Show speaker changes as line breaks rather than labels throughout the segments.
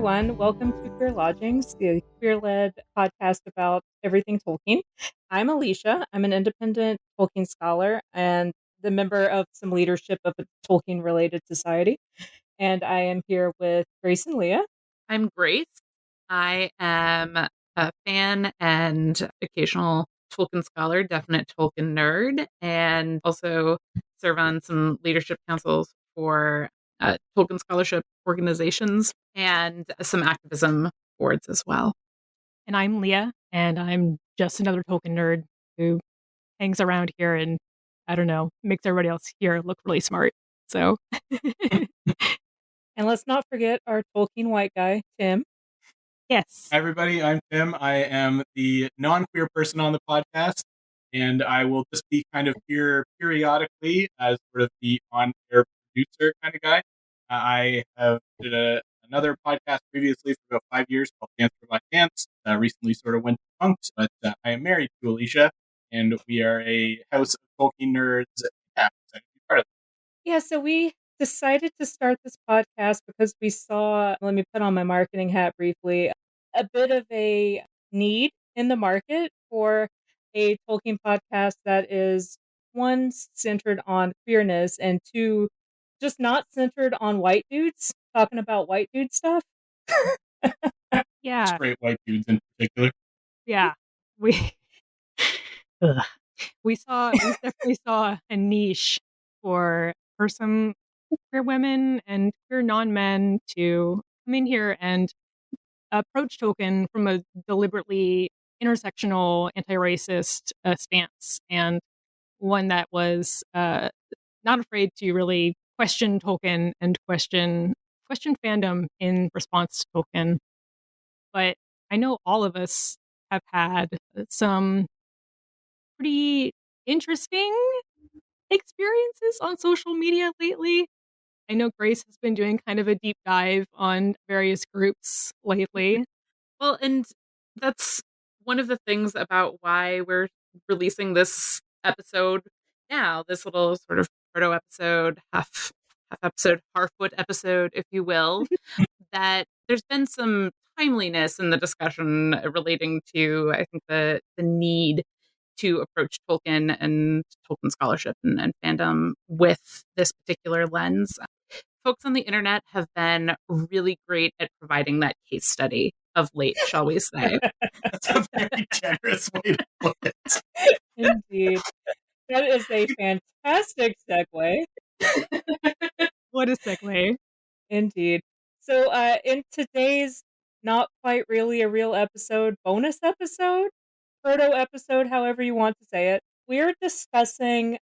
everyone. Welcome to Queer Lodgings, the queer-led podcast about everything Tolkien. I'm Alicia. I'm an independent Tolkien scholar and the member of some leadership of a Tolkien-related society. And I am here with Grace and Leah.
I'm Grace. I am a fan and occasional Tolkien scholar, definite Tolkien nerd, and also serve on some leadership councils for Tolkien scholarship organizations and some activism boards as well.
And I'm Leah, and I'm just another Tolkien nerd who hangs around here and, I don't know, makes everybody else here look really smart. So,
And let's not forget our Tolkien white guy, Tim.
yes.
Hi, everybody. I'm Tim. I am the non-queer person on the podcast, and I will just be kind of here periodically as sort of the on-air producer kind of guy. I have did another podcast previously for about 5 years called Dance for Black Dance. Recently sort of went defunct, but I am married to Alicia, and we are a house of Tolkien nerds. Yeah, excited to be part of it.
Yeah, so we decided to start this podcast because we saw, let me put on my marketing hat briefly, a bit of a need in the market for a Tolkien podcast that is, one, centered on queerness, and two, just not centered on white dudes talking about white dude stuff.
Yeah.
Straight white dudes in particular.
Yeah. We definitely saw a niche for some queer women and queer non-men to come in here and approach Tolkien from a deliberately intersectional, anti-racist stance, and one that was not afraid to really question Tolkien and question fandom in response to Tolkien. But I know all of us have had some pretty interesting experiences on social media lately. I know Grace has been doing kind of a deep dive on various groups lately.
Well, and that's one of the things about why we're releasing this episode now, this little sort of proto episode, half episode, Harfoot episode, if you will, that there's been some timeliness in the discussion relating to, I think, the need to approach Tolkien and Tolkien scholarship and fandom with this particular lens. Folks on the internet have been really great at providing that case study of late, shall we say.
That's a very generous way to put it.
Indeed. That is a fantastic segue.
What a segue.
Indeed. So, in today's not quite really a real episode, bonus episode, proto episode, however you want to say it, we're discussing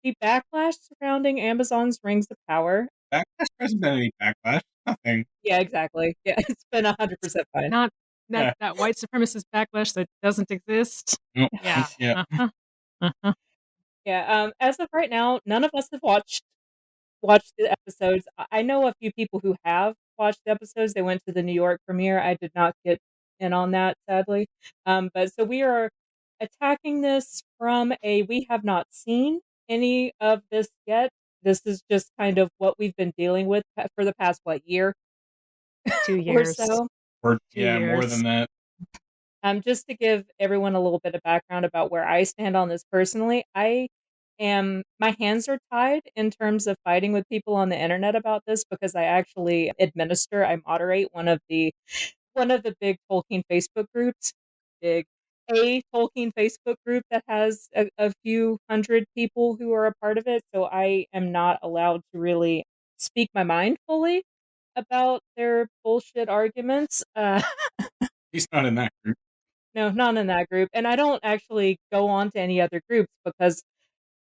the backlash surrounding Amazon's Rings of Power.
Backlash? There hasn't been any backlash. Nothing.
Yeah, exactly. Yeah, it's been 100% fine.
Not that white supremacist backlash that doesn't exist.
Nope.
Yeah.
Yeah.
Yeah. As of right now, none of us have watched the episodes. I know a few people who have watched the episodes. They went to the New York premiere. I did not get in on that, sadly. But so we are attacking this from we have not seen any of this yet. This is just kind of what we've been dealing with for the past, year?
2 years.
Or so.
Or,
2
yeah, more
years.
than that.
Just to give everyone a little bit of background about where I stand on this personally, my hands are tied in terms of fighting with people on the internet about this because I actually I moderate one of the big Tolkien Facebook groups, a Tolkien Facebook group that has a few hundred people who are a part of it. So I am not allowed to really speak my mind fully about their bullshit arguments.
He's not in that group.
No, not in that group. And I don't actually go on to any other groups because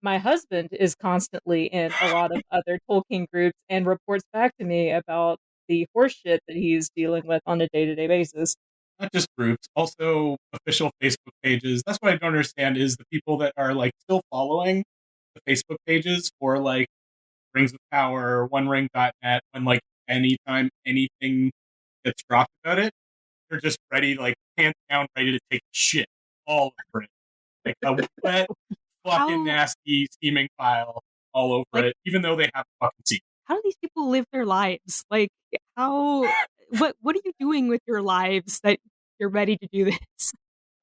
my husband is constantly in a lot of other Tolkien groups and reports back to me about the horseshit that he's dealing with on a day-to-day basis.
Not just groups, also official Facebook pages. That's what I don't understand is the people that are still following the Facebook pages for Rings of Power or OneRing.net when anytime anything gets dropped about it, they're just ready, hands down, ready to take shit all over it. Like a wet, fucking nasty, steaming pile all over it, even though they have fucking seen.
How do these people live their lives? How what are you doing with your lives that you're ready to do this?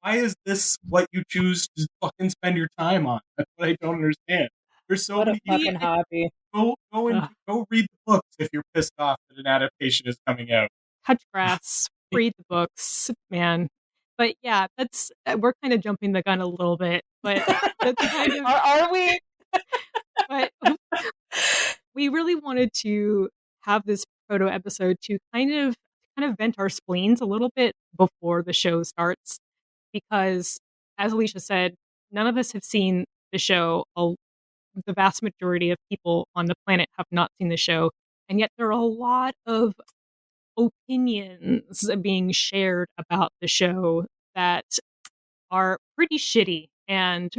Why is this what you choose to fucking spend your time on? That's what I don't understand. There's so
What a
many
fucking
people.
hobby.
Go read the books if you're pissed off that an adaptation is coming out.
Touch grass, read the books, man. But yeah, that's we're kind of jumping the gun a little bit, but that's kind of
Are we?
but we really wanted to have this proto episode to kind of vent our spleens a little bit before the show starts because as Alicia said, none of us have seen the show. The vast majority of people on the planet have not seen the show, and yet there are a lot of opinions being shared about the show that are pretty shitty. And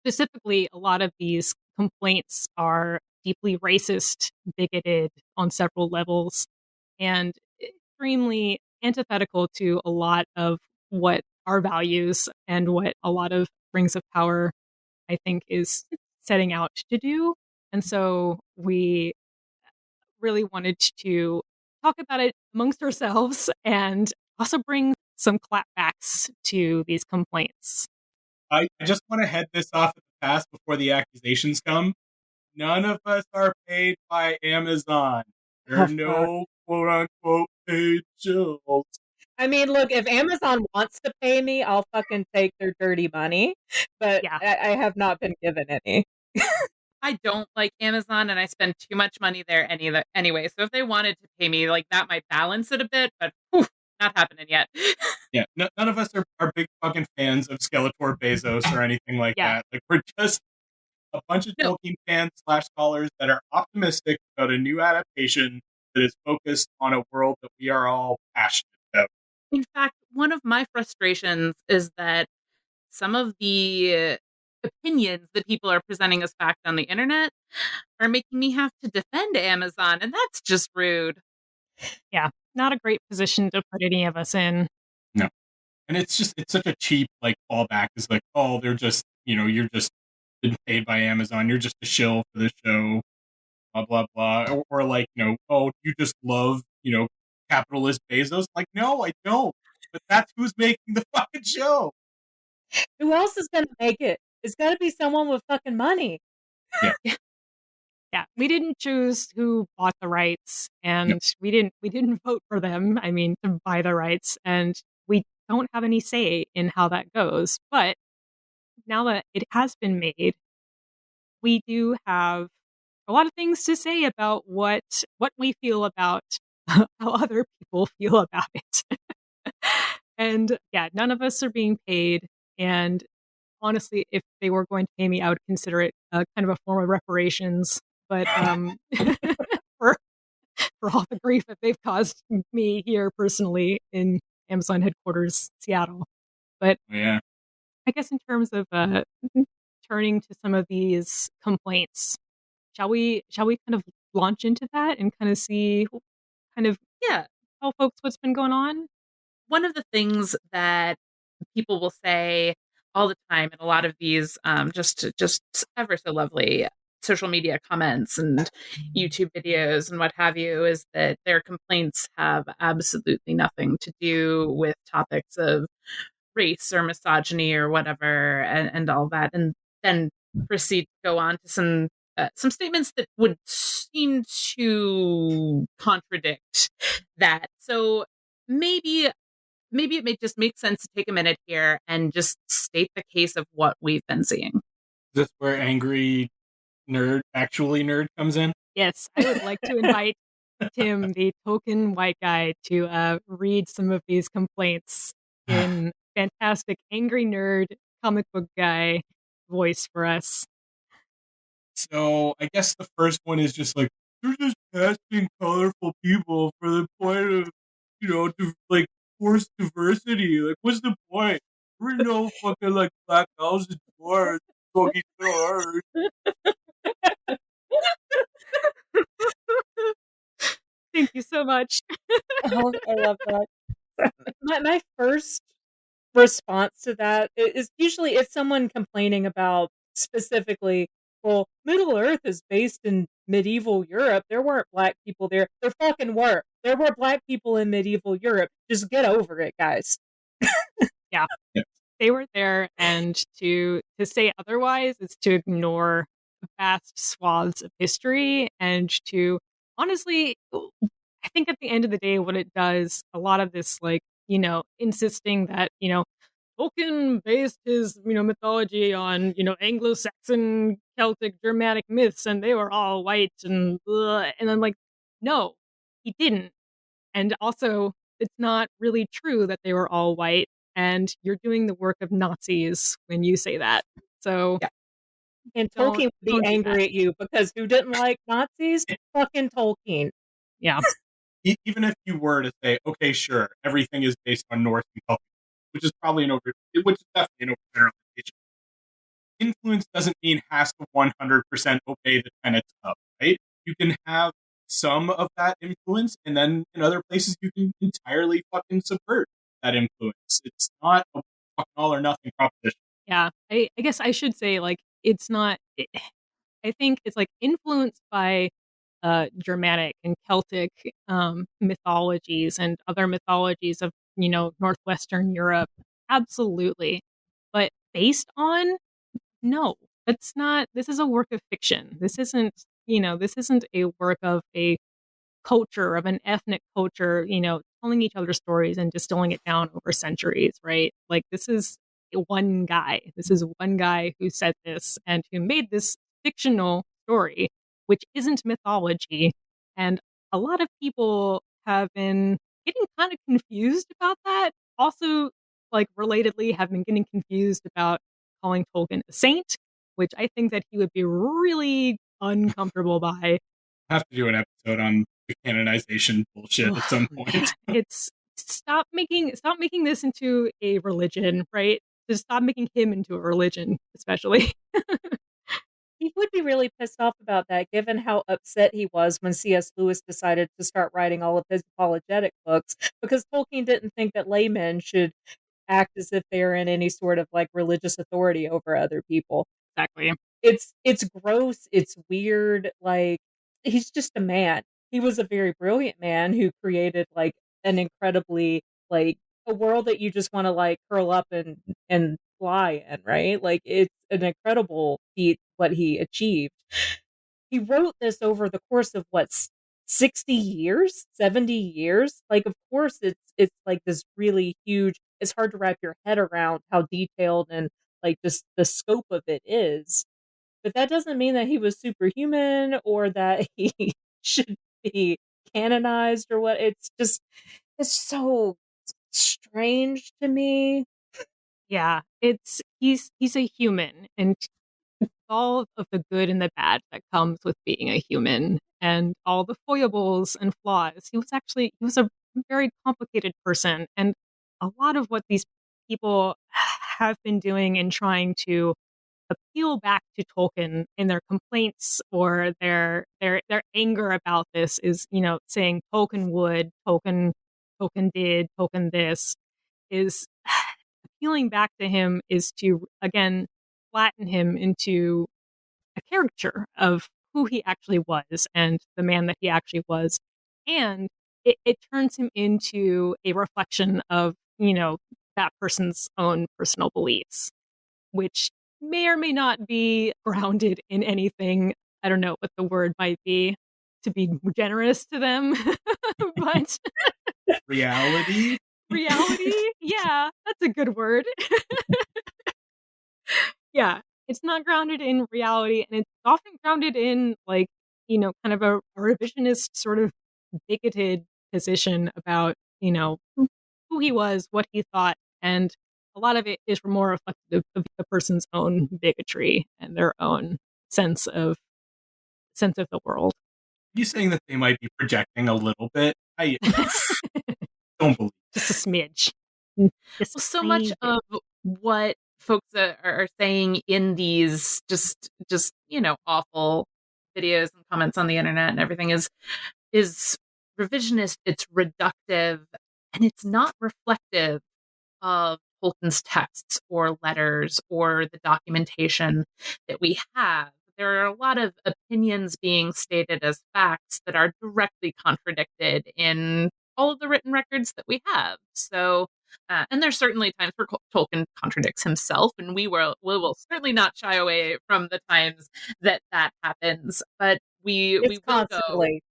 specifically, a lot of these complaints are deeply racist, bigoted on several levels, and extremely antithetical to a lot of what our values and what a lot of Rings of Power, I think, is setting out to do. And so we really wanted to talk about it amongst ourselves and also bring some clapbacks to these complaints.
I just want to head this off at the pass before the accusations come. None of us are paid by Amazon. There are no quote unquote paid shows.
I mean, look, if Amazon wants to pay me, I'll fucking take their dirty money. But
Yeah.
I have not been given any.
I don't like Amazon, and I spend too much money there anyway. So if they wanted to pay me, like that might balance it a bit, but whew, not happening yet.
Yeah, none of us are big fucking fans of Skeletor Bezos or anything like
Yeah.
that. Like, we're just a bunch of
No.
Tolkien fans / scholars that are optimistic about a new adaptation that is focused on a world that we are all passionate about.
In fact, one of my frustrations is that some of the opinions that people are presenting as fact on the internet are making me have to defend Amazon, and that's just rude.
Yeah. Not a great position to put any of us in.
No. And it's such a cheap, like, fallback. Is like, oh, they're just, you're just been paid by Amazon. You're just a shill for the show, blah, blah, blah. Or like, oh, you just love, capitalist Bezos. Like, no, I don't. But that's who's making the fucking show.
Who else is going to make it? It's got to be someone with fucking money.
Yeah.
Yeah, we didn't choose who bought the rights, and we didn't vote for them. I mean, to buy the rights, and we don't have any say in how that goes. But now that it has been made, we do have a lot of things to say about what we feel about how other people feel about it. And yeah, none of us are being paid. And honestly, if they were going to pay me, I would consider it kind of a form of reparations. But for all the grief that they've caused me here personally in Amazon headquarters, Seattle. But
Yeah.
I guess in terms of turning to some of these complaints, shall we kind of launch into that and kind of see kind of
Yeah.
tell folks what's been going on?
One of the things that people will say all the time in a lot of these just ever so lovely social media comments and YouTube videos and what have you is that their complaints have absolutely nothing to do with topics of race or misogyny or whatever and all that, and then proceed to go on to some statements that would seem to contradict that. So maybe it may just make sense to take a minute here and just state the case of what we've been seeing.
Is this where angry nerd comes in?
Yes, I would like to invite Tim, the token white guy, to read some of these complaints in fantastic angry nerd comic book guy voice for us.
So I guess the first one is just like, you're just casting colorful people for the point of, to like force diversity. Like, what's the point? We're no fucking like black elves and dwarves. Fucking hard.
Thank you so much.
Oh, I love that. My first response to that is usually if someone complaining about specifically, well, Middle Earth is based in medieval Europe. There weren't black people there. There fucking were. There were black people in medieval Europe. Just get over it, guys.
Yeah.
Yeah.
They were there, and to say otherwise is to ignore vast swaths of history, and to honestly, I think at the end of the day, what it does, a lot of this, like, insisting that, Tolkien based his, mythology on, Anglo-Saxon, Celtic, Germanic myths, and they were all white and blah. And I'm like, no, he didn't. And also, it's not really true that they were all white, and you're doing the work of Nazis when you say that. So
Yeah. And
don't
Tolkien would be
don't do that.
angry at you because who didn't like Nazis? Fucking Tolkien.
Yeah.
Even if you were to say, okay, sure, everything is based on Norse and Celtic, which is probably which is definitely an overgeneralization. Influence doesn't mean has to 100% obey the tenets of, right? You can have some of that influence, and then in other places you can entirely fucking subvert that influence. It's not a fucking all or nothing proposition.
Yeah. I guess I should say, like, it's not I think it's like influenced by Germanic and Celtic mythologies and other mythologies of, Northwestern Europe. Absolutely. But based on, no, that's not, this is a work of fiction. This isn't a work of a culture, of an ethnic culture, telling each other stories and distilling it down over centuries, right? Like, this is one guy. This is one guy who said this and who made this fictional story, which isn't mythology. And a lot of people have been getting kind of confused about that. Also, like, relatedly, have been getting confused about calling Tolkien a saint, which I think that he would be really uncomfortable by.
I have to do an episode on the canonization bullshit at some point.
It's stop making this into a religion, right? Just stop making him into a religion, especially.
He would be really pissed off about that, given how upset he was when C.S. Lewis decided to start writing all of his apologetic books, because Tolkien didn't think that laymen should act as if they are in any sort of like religious authority over other people.
Exactly.
It's gross, it's weird, like he's just a man. He was a very brilliant man who created like an incredibly like a world that you just want to like curl up and fly in, right? Like it's an incredible feat what he achieved. He wrote this over the course of what 60 years, 70 years. Like of course it's like this really huge, it's hard to wrap your head around how detailed and like just the scope of it is, but that doesn't mean that he was superhuman or that he should be canonized or what. It's so strange to me.
Yeah, he's a human, and all of the good and the bad that comes with being a human, and all the foibles and flaws. He was a very complicated person, and a lot of what these people have been doing in trying to appeal back to Tolkien in their complaints or their anger about this is, saying Tolkien would, Tolkien did, Tolkien this, is appealing back to him is to again flatten him into a caricature of who he actually was and the man that he actually was. And it turns him into a reflection of, that person's own personal beliefs, which may or may not be grounded in anything. I don't know what the word might be to be generous to them, but
Reality?
reality, yeah, that's a good word. Yeah, it's not grounded in reality, and it's often grounded in, like, kind of a revisionist sort of bigoted position about, who he was, what he thought, and a lot of it is more reflective of the person's own bigotry and their own sense of the world.
You saying that they might be projecting a little bit? I don't believe.
Just a smidge. Just a
Well, so much
tiny bit.
of what folks are saying in these just awful videos and comments on the internet and everything is revisionist. It's reductive, and it's not reflective of Tolkien's texts or letters or the documentation that we have. there are a lot of opinions being stated as facts that are directly contradicted in all of the written records that we have. So, and there's certainly times where Tolkien contradicts himself, and we will certainly not shy away from the times that that happens. But
It's
we will go.
constantly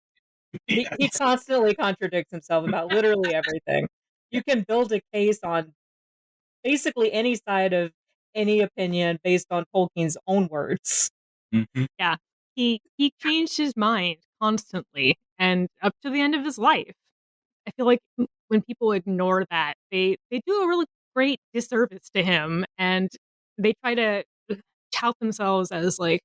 he
Yes.
constantly contradicts himself about literally everything. You can build a case on basically any side of any opinion based on Tolkien's own words.
Mhm.
Yeah. He changed his mind constantly and up to the end of his life. I feel like when people ignore that, they do a really great disservice to him, and they try to tout themselves as like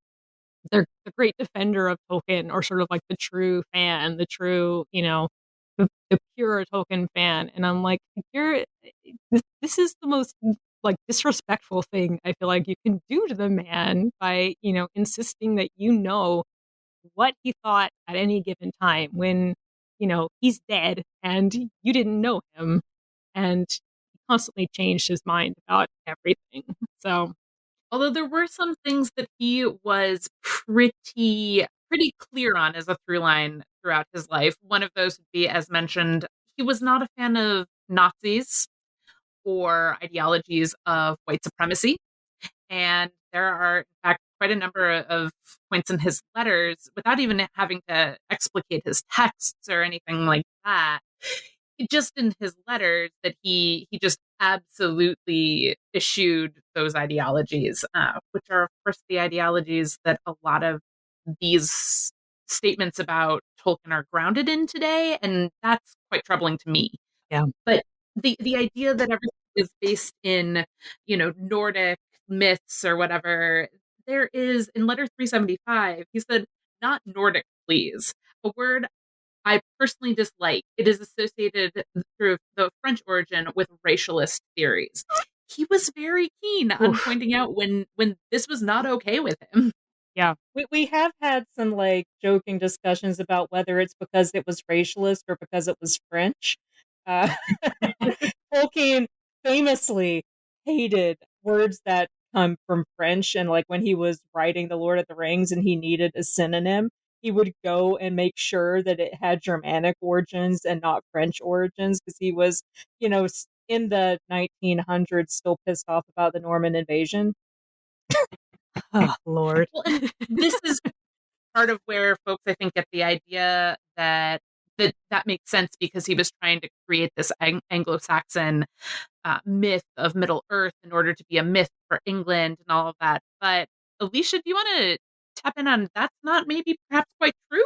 they're the great defender of Tolkien, or sort of like the true fan, the true, the pure Tolkien fan. And I'm like, this is the most like disrespectful thing I feel like you can do to the man by, insisting that what he thought at any given time when, he's dead and you didn't know him. And he constantly changed his mind about everything. So,
Although there were some things that he was pretty clear on as a through line throughout his life. One of those would be, as mentioned, he was not a fan of Nazis or ideologies of white supremacy. And there are, in fact, quite a number of points in his letters, without even having to explicate his texts or anything like that, just in his letters that he just absolutely eschewed those ideologies, which are, of course, the ideologies that a lot of these statements about Tolkien are grounded in today, and that's quite troubling to me.
yeah.
But the idea that everything is based in, Nordic myths or whatever, there is in letter 375, he said, not Nordic, please. A word I personally dislike. It is associated through the French origin with racialist theories. He was very keen on
Oof.
pointing out when this was not okay with him.
Yeah.
We have had some like joking discussions about whether it's because it was racialist or because it was French. Uh, Tolkien famously hated words that come from French, and like when he was writing The Lord of the Rings and he needed a synonym, he would go and make sure that it had Germanic origins and not French origins because he was, in the 1900s still pissed off about the Norman invasion.
Oh, Lord.
Well, and this is part of where folks, I think, get the idea that makes sense because he was trying to create this Anglo-Saxon myth of Middle Earth in order to be a myth for England and all of that. But Alicia, do you want to tap in on that's not maybe perhaps quite true?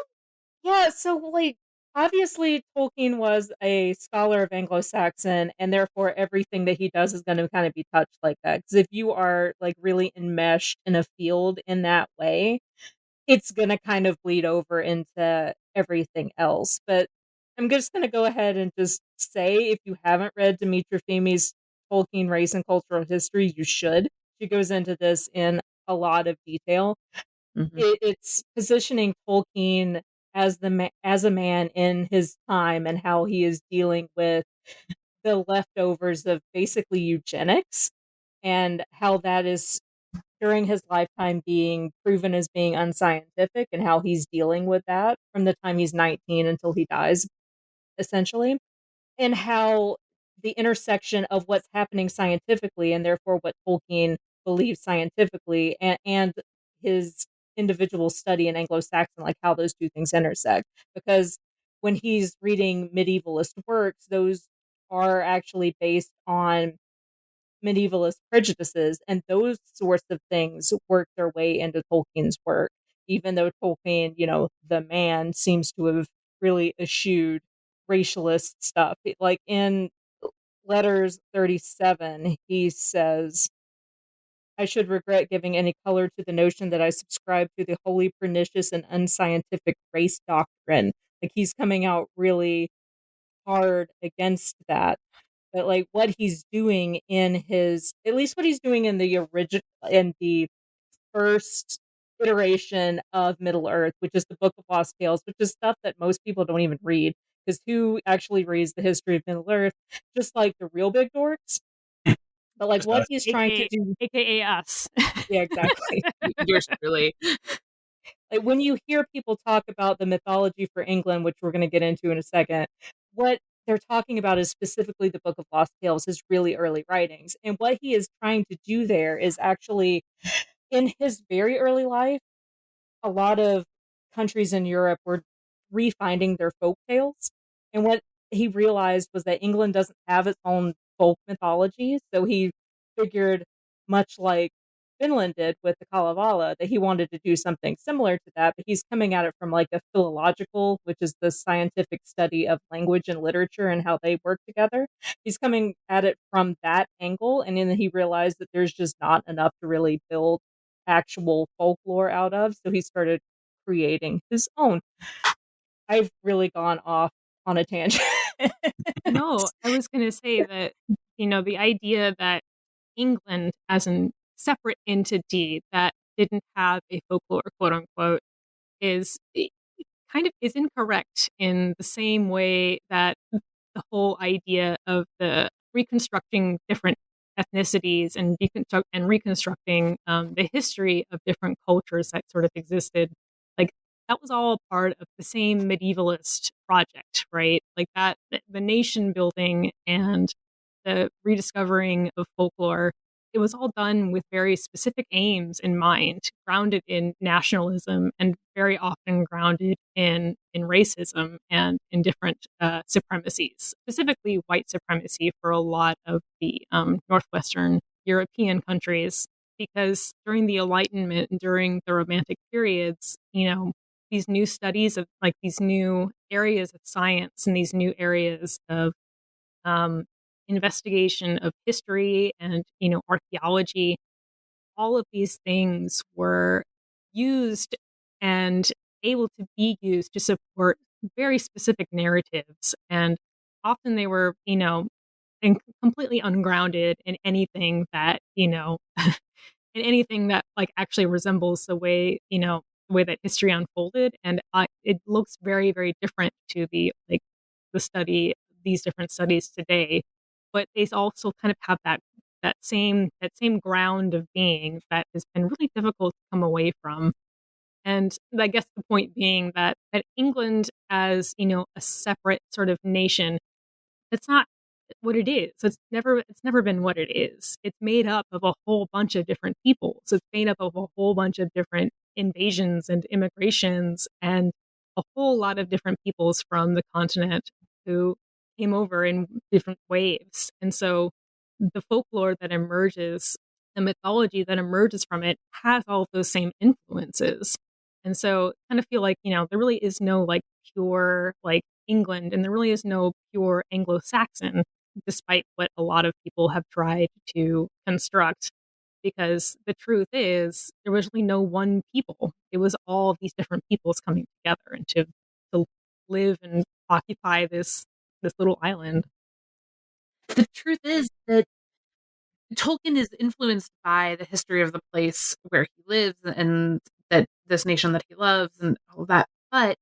Yeah, so like obviously Tolkien was a scholar of Anglo-Saxon, and therefore everything that he does is going to kind of be touched like that. Because if you are like really enmeshed in a field in that way, it's going to kind of bleed over into everything else. But I'm just going to go ahead and just say if you haven't read Dimitra Fehmi's Tolkien Race and Cultural History, you should. She goes into this in a lot of detail.
Mm-hmm.
It's positioning Tolkien as a man in his time and how he is dealing with the leftovers of basically eugenics and how that is during his lifetime being proven as being unscientific and how he's dealing with that from the time he's 19 until he dies essentially, and how the intersection of what's happening scientifically and therefore what Tolkien believes scientifically and his individual study in Anglo-Saxon, like how those two things intersect. Because when he's reading medievalist works, those are actually based on medievalist prejudices, and those sorts of things work their way into Tolkien's work, even though Tolkien, the man, seems to have really eschewed racialist stuff. Like in letters 37, he says, I should regret giving any color to the notion that I subscribe to the wholly pernicious and unscientific race doctrine. Like he's coming out really hard against that. But like what he's doing in his, at least what he's doing in the original, in the first iteration of Middle Earth, which is the Book of Lost Tales, which is stuff that most people don't even read. Because who actually reads the history of Middle Earth? Just like the real big dorks. But like
Just
what
us.
he's trying to
AKA,
do,
AKA us.
yeah, exactly.
Yours truly.
Like when you hear people talk about the mythology for England, which we're going to get into in a second, what they're talking about is specifically the Book of Lost Tales, his really early writings. And what he is trying to do there is actually, in his very early life, a lot of countries in Europe were refinding their folk tales. And what he realized was that England doesn't have its own folk mythology. So he figured, much like Finland did with the Kalevala, that he wanted to do something similar to that. But he's coming at it from like a philological, which is the scientific study of language and literature and how they work together. He's coming at it from that angle. And then he realized that there's just not enough to really build actual folklore out of. So he started creating his own. I've really gone off on a tangent.
No, I was going to say that, the idea that England as a separate entity that didn't have a folklore, quote unquote, is kind of is incorrect in the same way that the whole idea of the reconstructing different ethnicities and reconstructing the history of different cultures that sort of existed, like that was all part of the same medievalist project, right? Like that, the nation building and the rediscovering of folklore, it was all done with very specific aims in mind, grounded in nationalism and very often grounded in racism and in different supremacies, specifically white supremacy for a lot of the Northwestern European countries. Because during the Enlightenment and during the Romantic periods, these new studies of like these new areas of science and these new areas of um, investigation of history and archaeology, all of these things were used and able to be used to support very specific narratives, and often they were completely ungrounded in anything that in anything that like actually resembles the way that history unfolded. And it looks very, very different to the study these different studies today, but they also kind of have that same ground of being that has been really difficult to come away from. And I guess the point being that England as a separate sort of nation, it's not what it is. It's never been what it is. It's made up of a whole bunch of different people. So it's made up of a whole bunch of different invasions and immigrations and a whole lot of different peoples from the continent who came over in different waves. And so the folklore that emerges, the mythology that emerges from it has all of those same influences. And so I kind of feel like, there really is no like pure like England, and there really is no pure Anglo-Saxon, despite what a lot of people have tried to construct. Because the truth is, there was really no one people. It was all of these different peoples coming together and to live and occupy this little island.
The truth is that Tolkien is influenced by the history of the place where he lives and that this nation that he loves and all that. But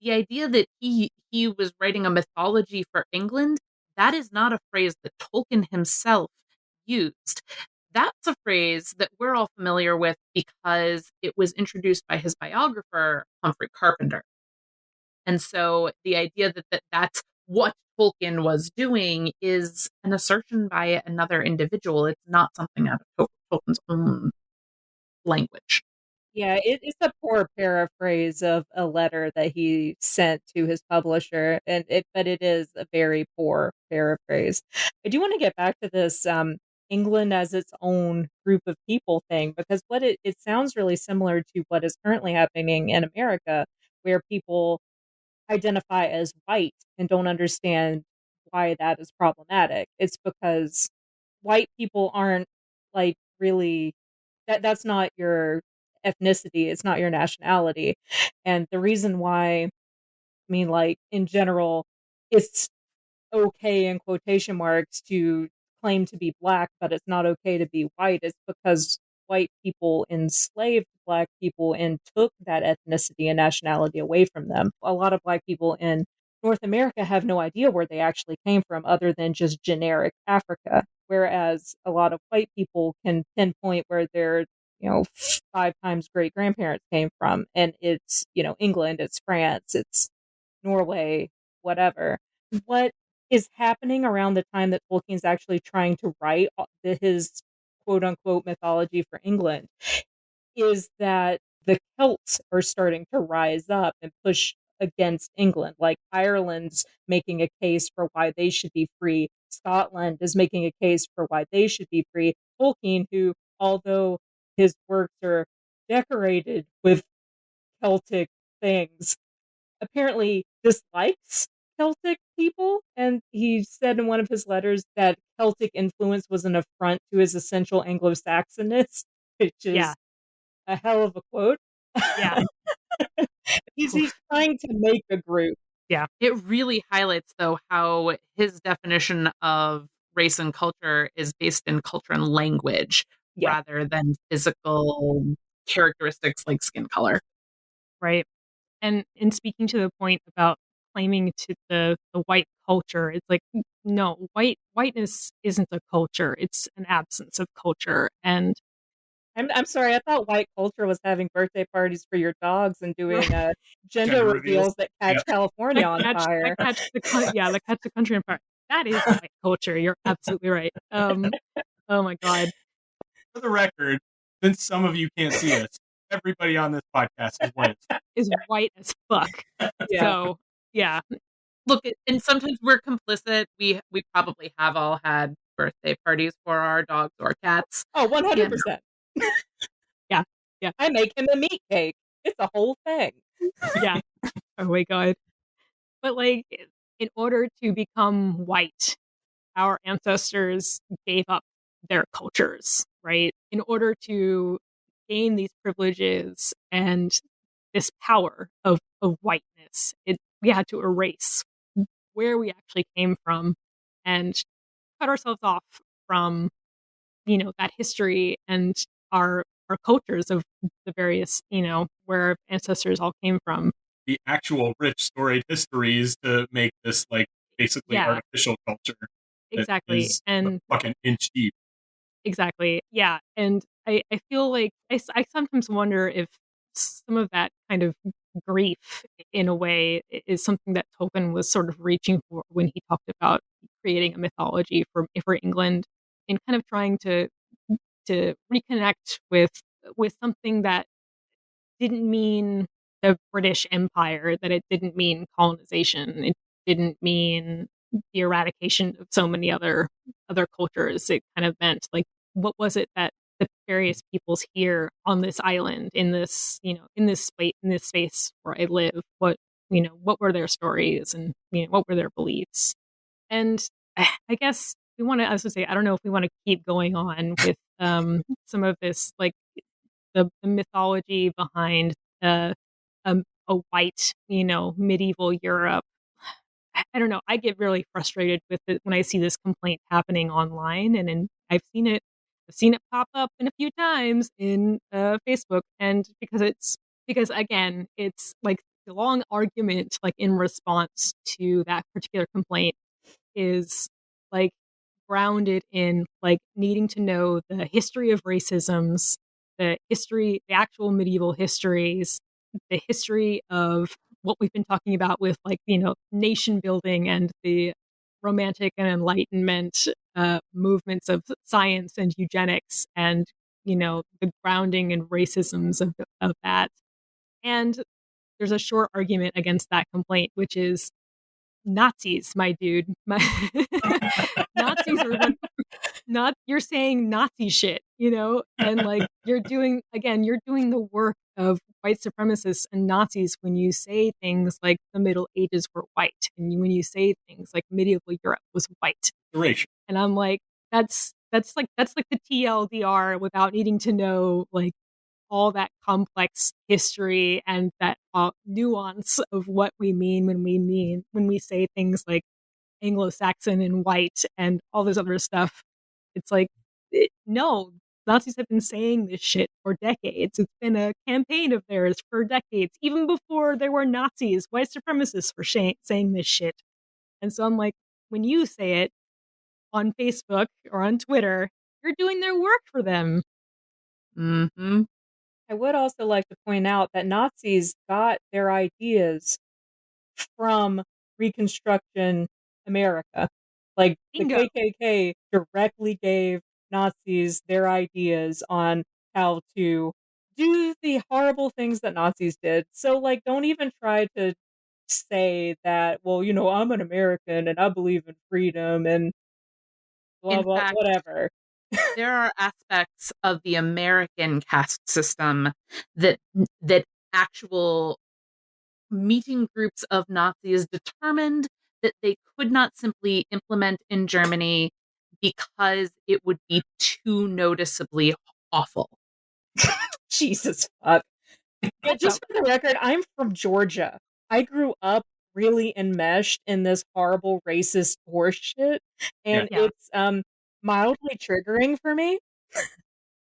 the idea that he was writing a mythology for England, that is not a phrase that Tolkien himself used. That's a phrase that we're all familiar with because it was introduced by his biographer, Humphrey Carpenter. And so the idea that's what Tolkien was doing is an assertion by another individual. It's not something out of Tolkien's own language.
Yeah, it's a poor paraphrase of a letter that he sent to his publisher, but it is a very poor paraphrase. I do want to get back to this England as its own group of people thing, because it sounds really similar to what is currently happening in America, where people identify as white and don't understand why that is problematic. It's because white people aren't like really that's not your ethnicity, it's not your nationality. And the reason why, I mean, like in general, it's okay in quotation marks to claim to be black, but it's not okay to be white. It's because white people enslaved black people and took that ethnicity and nationality away from them. A lot of black people in North America have no idea where they actually came from other than just generic Africa. Whereas a lot of white people can pinpoint where their five times great grandparents came from. And it's, England, it's France, it's Norway, whatever. What is happening around the time that Tolkien's actually trying to write his quote unquote mythology for England is that the Celts are starting to rise up and push against England. Like Ireland's making a case for why they should be free. Scotland is making a case for why they should be free. Tolkien, who, although his works are decorated with Celtic things, apparently dislikes Celtic people. And he said in one of his letters that Celtic influence was an affront to his essential Anglo Saxonness, which is a hell of a quote.
Yeah.
He's trying to make a group.
Yeah.
It really highlights, though, how his definition of race and culture is based in culture and language rather than physical characteristics like skin color.
Right. And in speaking to the point about claiming to the white culture, it's like, no, whiteness isn't a culture. It's an absence of culture. And
I'm sorry, I thought white culture was having birthday parties for your dogs and doing
Right.
gender
Gender
reveals
reveals.
that catch California on fire.
that catch the country on fire. That is white culture. You're absolutely right. Oh my God.
For the record, since some of you can't see us, everybody on this podcast is white.
Is white as fuck.
Yeah.
So yeah.
Look, and sometimes we're complicit. We probably have all had birthday parties for our dogs or cats.
Oh, 100%.
Yeah. Yeah.
I make him a meat cake. It's a whole thing.
Yeah. Oh my God. But like, in order to become white, our ancestors gave up their cultures, right? In order to gain these privileges and this power of whiteness, we had to erase where we actually came from and cut ourselves off from, that history and our cultures of the various, where our ancestors all came from.
The actual rich storied histories to make this like basically artificial culture.
Exactly. And
fucking inch deep.
Exactly. Yeah. And I feel like I sometimes wonder if some of that kind of grief, in a way, is something that Tolkien was sort of reaching for when he talked about creating a mythology for England, and kind of trying to reconnect with something that didn't mean the British Empire, that it didn't mean colonization, it didn't mean the eradication of so many other cultures. It kind of meant like, what was it that the various peoples here on this island, in this, in this space where I live, what were their stories, and what were their beliefs? And I guess we want to, I was going to say, I don't know if we want to keep going on with some of this, like the mythology behind uh, a white, medieval Europe. I don't know. I get really frustrated with it when I see this complaint happening online, and I've seen it. I've seen it pop up in a few times in Facebook, and because again, it's like the long argument, like in response to that particular complaint, is like grounded in like needing to know the history of racisms, the actual medieval histories, the history of what we've been talking about with like, nation building and the romantic and enlightenment movements of science and eugenics, and, the grounding and racisms of that. And there's a short argument against that complaint, which is Nazis, my dude. Nazis are not, you're saying Nazi shit, and like you're doing the work of white supremacists and Nazis when you say things like the Middle Ages were white, and when you say things like medieval Europe was white.
Erasure.
And I'm like, that's like the TLDR without needing to know like all that complex history and that nuance of what we mean when we say things like Anglo-Saxon and white and all this other stuff. It's like, no, Nazis have been saying this shit for decades. It's been a campaign of theirs for decades. Even before there were Nazis, white supremacists were saying this shit. And so I'm like, when you say it on Facebook or on Twitter, you're doing their work for them.
Mm-hmm.
I would also like to point out that Nazis got their ideas from Reconstruction America. Like the
Bingo.
KKK directly gave Nazis their ideas on how to do the horrible things that Nazis did. So, like, don't even try to say that, well, I'm an American and I believe in freedom and blah,
In
blah,
fact,
whatever.
there are aspects of the American caste system that actual meeting groups of Nazis determined that they could not simply implement in Germany because it would be too noticeably awful.
Jesus fuck. Yeah,
So,
just for the record, I'm from Georgia. I grew up really enmeshed in this horrible racist horseshit,
Yeah.
and
yeah,
it's mildly triggering for me.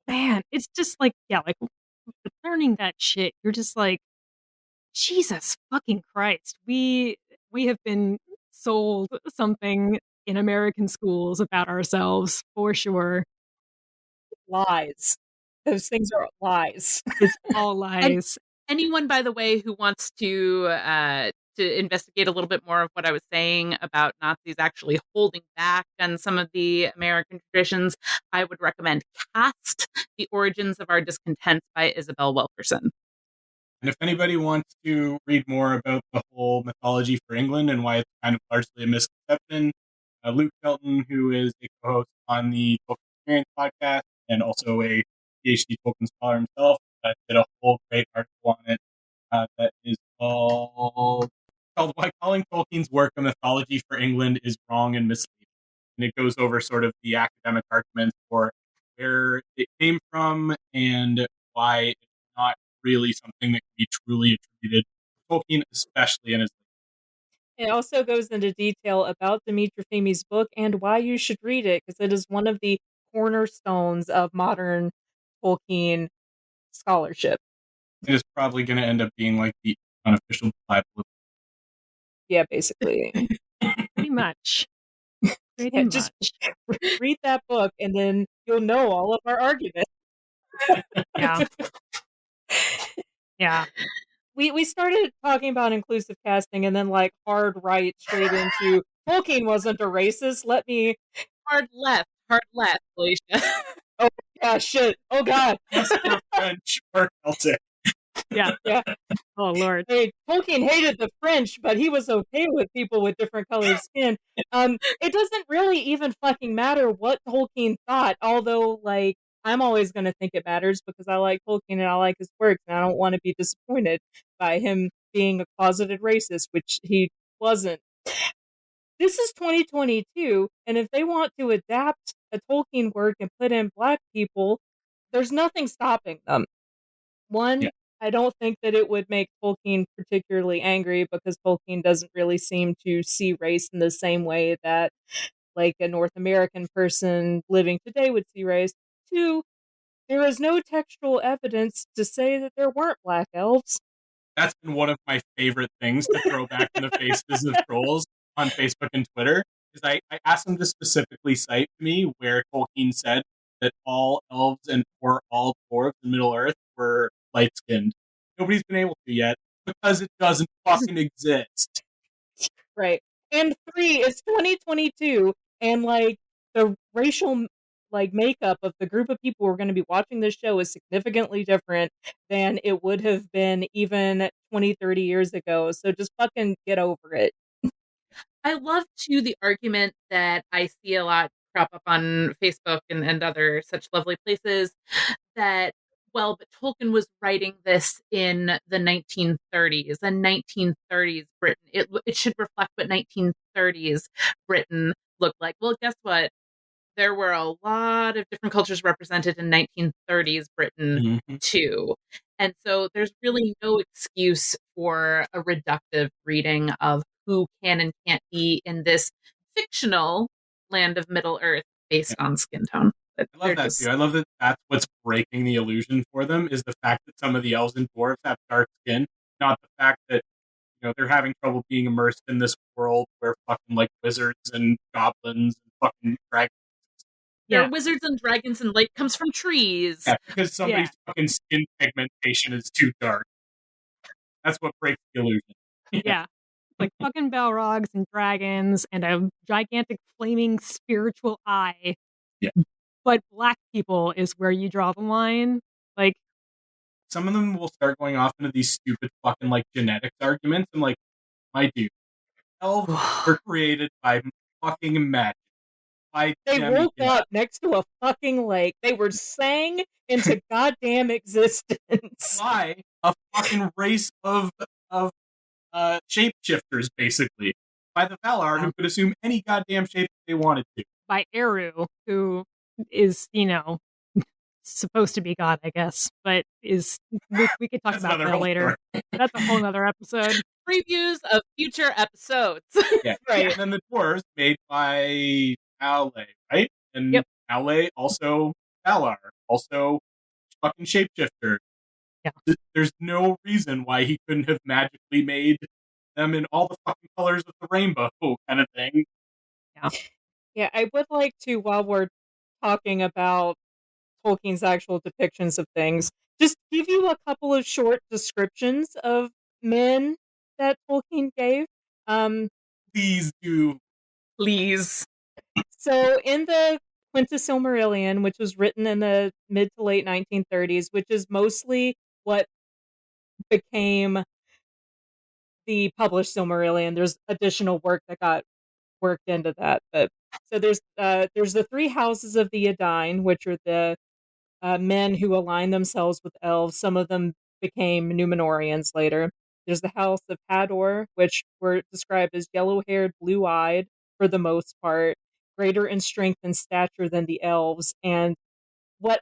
man, it's just like, yeah, like learning that shit. You're just like, Jesus fucking Christ. We have been sold something in American schools about ourselves for sure.
Lies. Those things are lies.
It's all
And
lies.
anyone, by the way, who wants to investigate a little bit more of what I was saying about Nazis actually holding back on some of the American traditions, I would recommend Caste: The Origins of Our Discontent by Isabel Wilkerson.
And if anybody wants to read more about the whole mythology for England and why it's kind of largely a misconception, Luke Shelton, who is a co-host on the Tolkien Experience podcast and also a PhD Tolkien scholar himself, did a whole great article on it that is called "Why Calling Tolkien's Work a Mythology for England is Wrong and Misleading." And it goes over sort of the academic arguments for where it came from and why it's not really something that can be truly attributed to Tolkien, especially in his.
It also goes into detail about Dimitra Femi's book and why you should read it, because it is one of the cornerstones of modern Tolkien scholarship.
It is probably going to end up being like the unofficial Bible.
Yeah, basically.
Pretty much. Pretty
Yeah, just
much.
read that book and then you'll know all of our arguments.
Yeah. Yeah.
We started talking about inclusive casting and then like hard right straight into Tolkien wasn't a racist. Let me
Hard left, Felicia.
Oh yeah, shit. Oh god.
Or French or Celtic.
Yeah.
Yeah.
Oh Lord.
Hey, Tolkien hated the French, but he was okay with people with different colored skin. It doesn't really even fucking matter what Tolkien thought, although like I'm always gonna think it matters because I like Tolkien and I like his works and I don't want to be disappointed by him being a closeted racist, which he wasn't. This is 2022, and if they want to adapt a Tolkien work and put in black people, there's nothing stopping them. One,
Yeah.
I don't think that it would make Tolkien particularly angry because Tolkien doesn't really seem to see race in the same way that like a North American person living today would see race. Two, there is no textual evidence to say that there weren't black elves.
That's been one of my favorite things to throw back in the faces of trolls on Facebook and Twitter. Is I asked them to specifically cite to me where Tolkien said that all elves and or all dwarves in Middle Earth were light skinned. Nobody's been able to yet because it doesn't fucking exist.
Right. And three, it's 2022, and like the racial like makeup of the group of people who are going to be watching this show is significantly different than it would have been even 20, 30 years ago. So just fucking get over it.
I love too the argument that I see a lot crop up on Facebook and other such lovely places that, well, but Tolkien was writing this in the 1930s and 1930s Britain. It should reflect what 1930s Britain looked like. Well, guess what? There were a lot of different cultures represented in 1930s Britain
Mm-hmm.
too. And so there's really no excuse for a reductive reading of who can and can't be in this fictional land of Middle Earth based on skin tone. But
I love
they're
that
just
too. I love that that's what's breaking the illusion for them is the fact that some of the elves and dwarves have dark skin, not the fact that they're having trouble being immersed in this world where fucking like wizards and goblins and fucking dragons.
There
Yeah.
are wizards and dragons, and light comes from trees.
Yeah, because somebody's fucking skin pigmentation is too dark. That's what breaks the illusion.
Yeah. Like fucking Balrogs and dragons and a gigantic flaming spiritual eye.
Yeah.
But black people is where you draw the line. Like,
some of them will start going off into these stupid fucking like genetics arguments. I'm like, my dude, elves were created by fucking magic. By
They woke
demigods.
up next to a fucking lake. They were sang into goddamn existence.
By a fucking race of shapeshifters, basically. By the Valar, who could assume any goddamn shape they wanted to.
by Eru, who is, supposed to be God, I guess, but we could talk
That's
about
another
that
whole
later. That's a whole nother episode.
Previews of future episodes.
Yeah.
Right.
And then the dwarves made by Ale, right? And
Yep.
Ale also Valar, also fucking shapeshifter.
Yeah.
There's no reason why he couldn't have magically made them in all the fucking colors of the rainbow, kind of thing.
Yeah, I would like to, while we're talking about Tolkien's actual depictions of things, just give you a couple of short descriptions of men that Tolkien gave.
Please do.
Please.
So in the Quintus Silmarillion, which was written in the mid to late 1930s, which is mostly what became the published Silmarillion. There's additional work that got worked into that, but so there's the three houses of the Yadain, which are the men who align themselves with elves. Some of them became Numenorians later. There's the House of Hador, which were described as yellow-haired, blue-eyed for the most part, greater in strength and stature than the elves, and what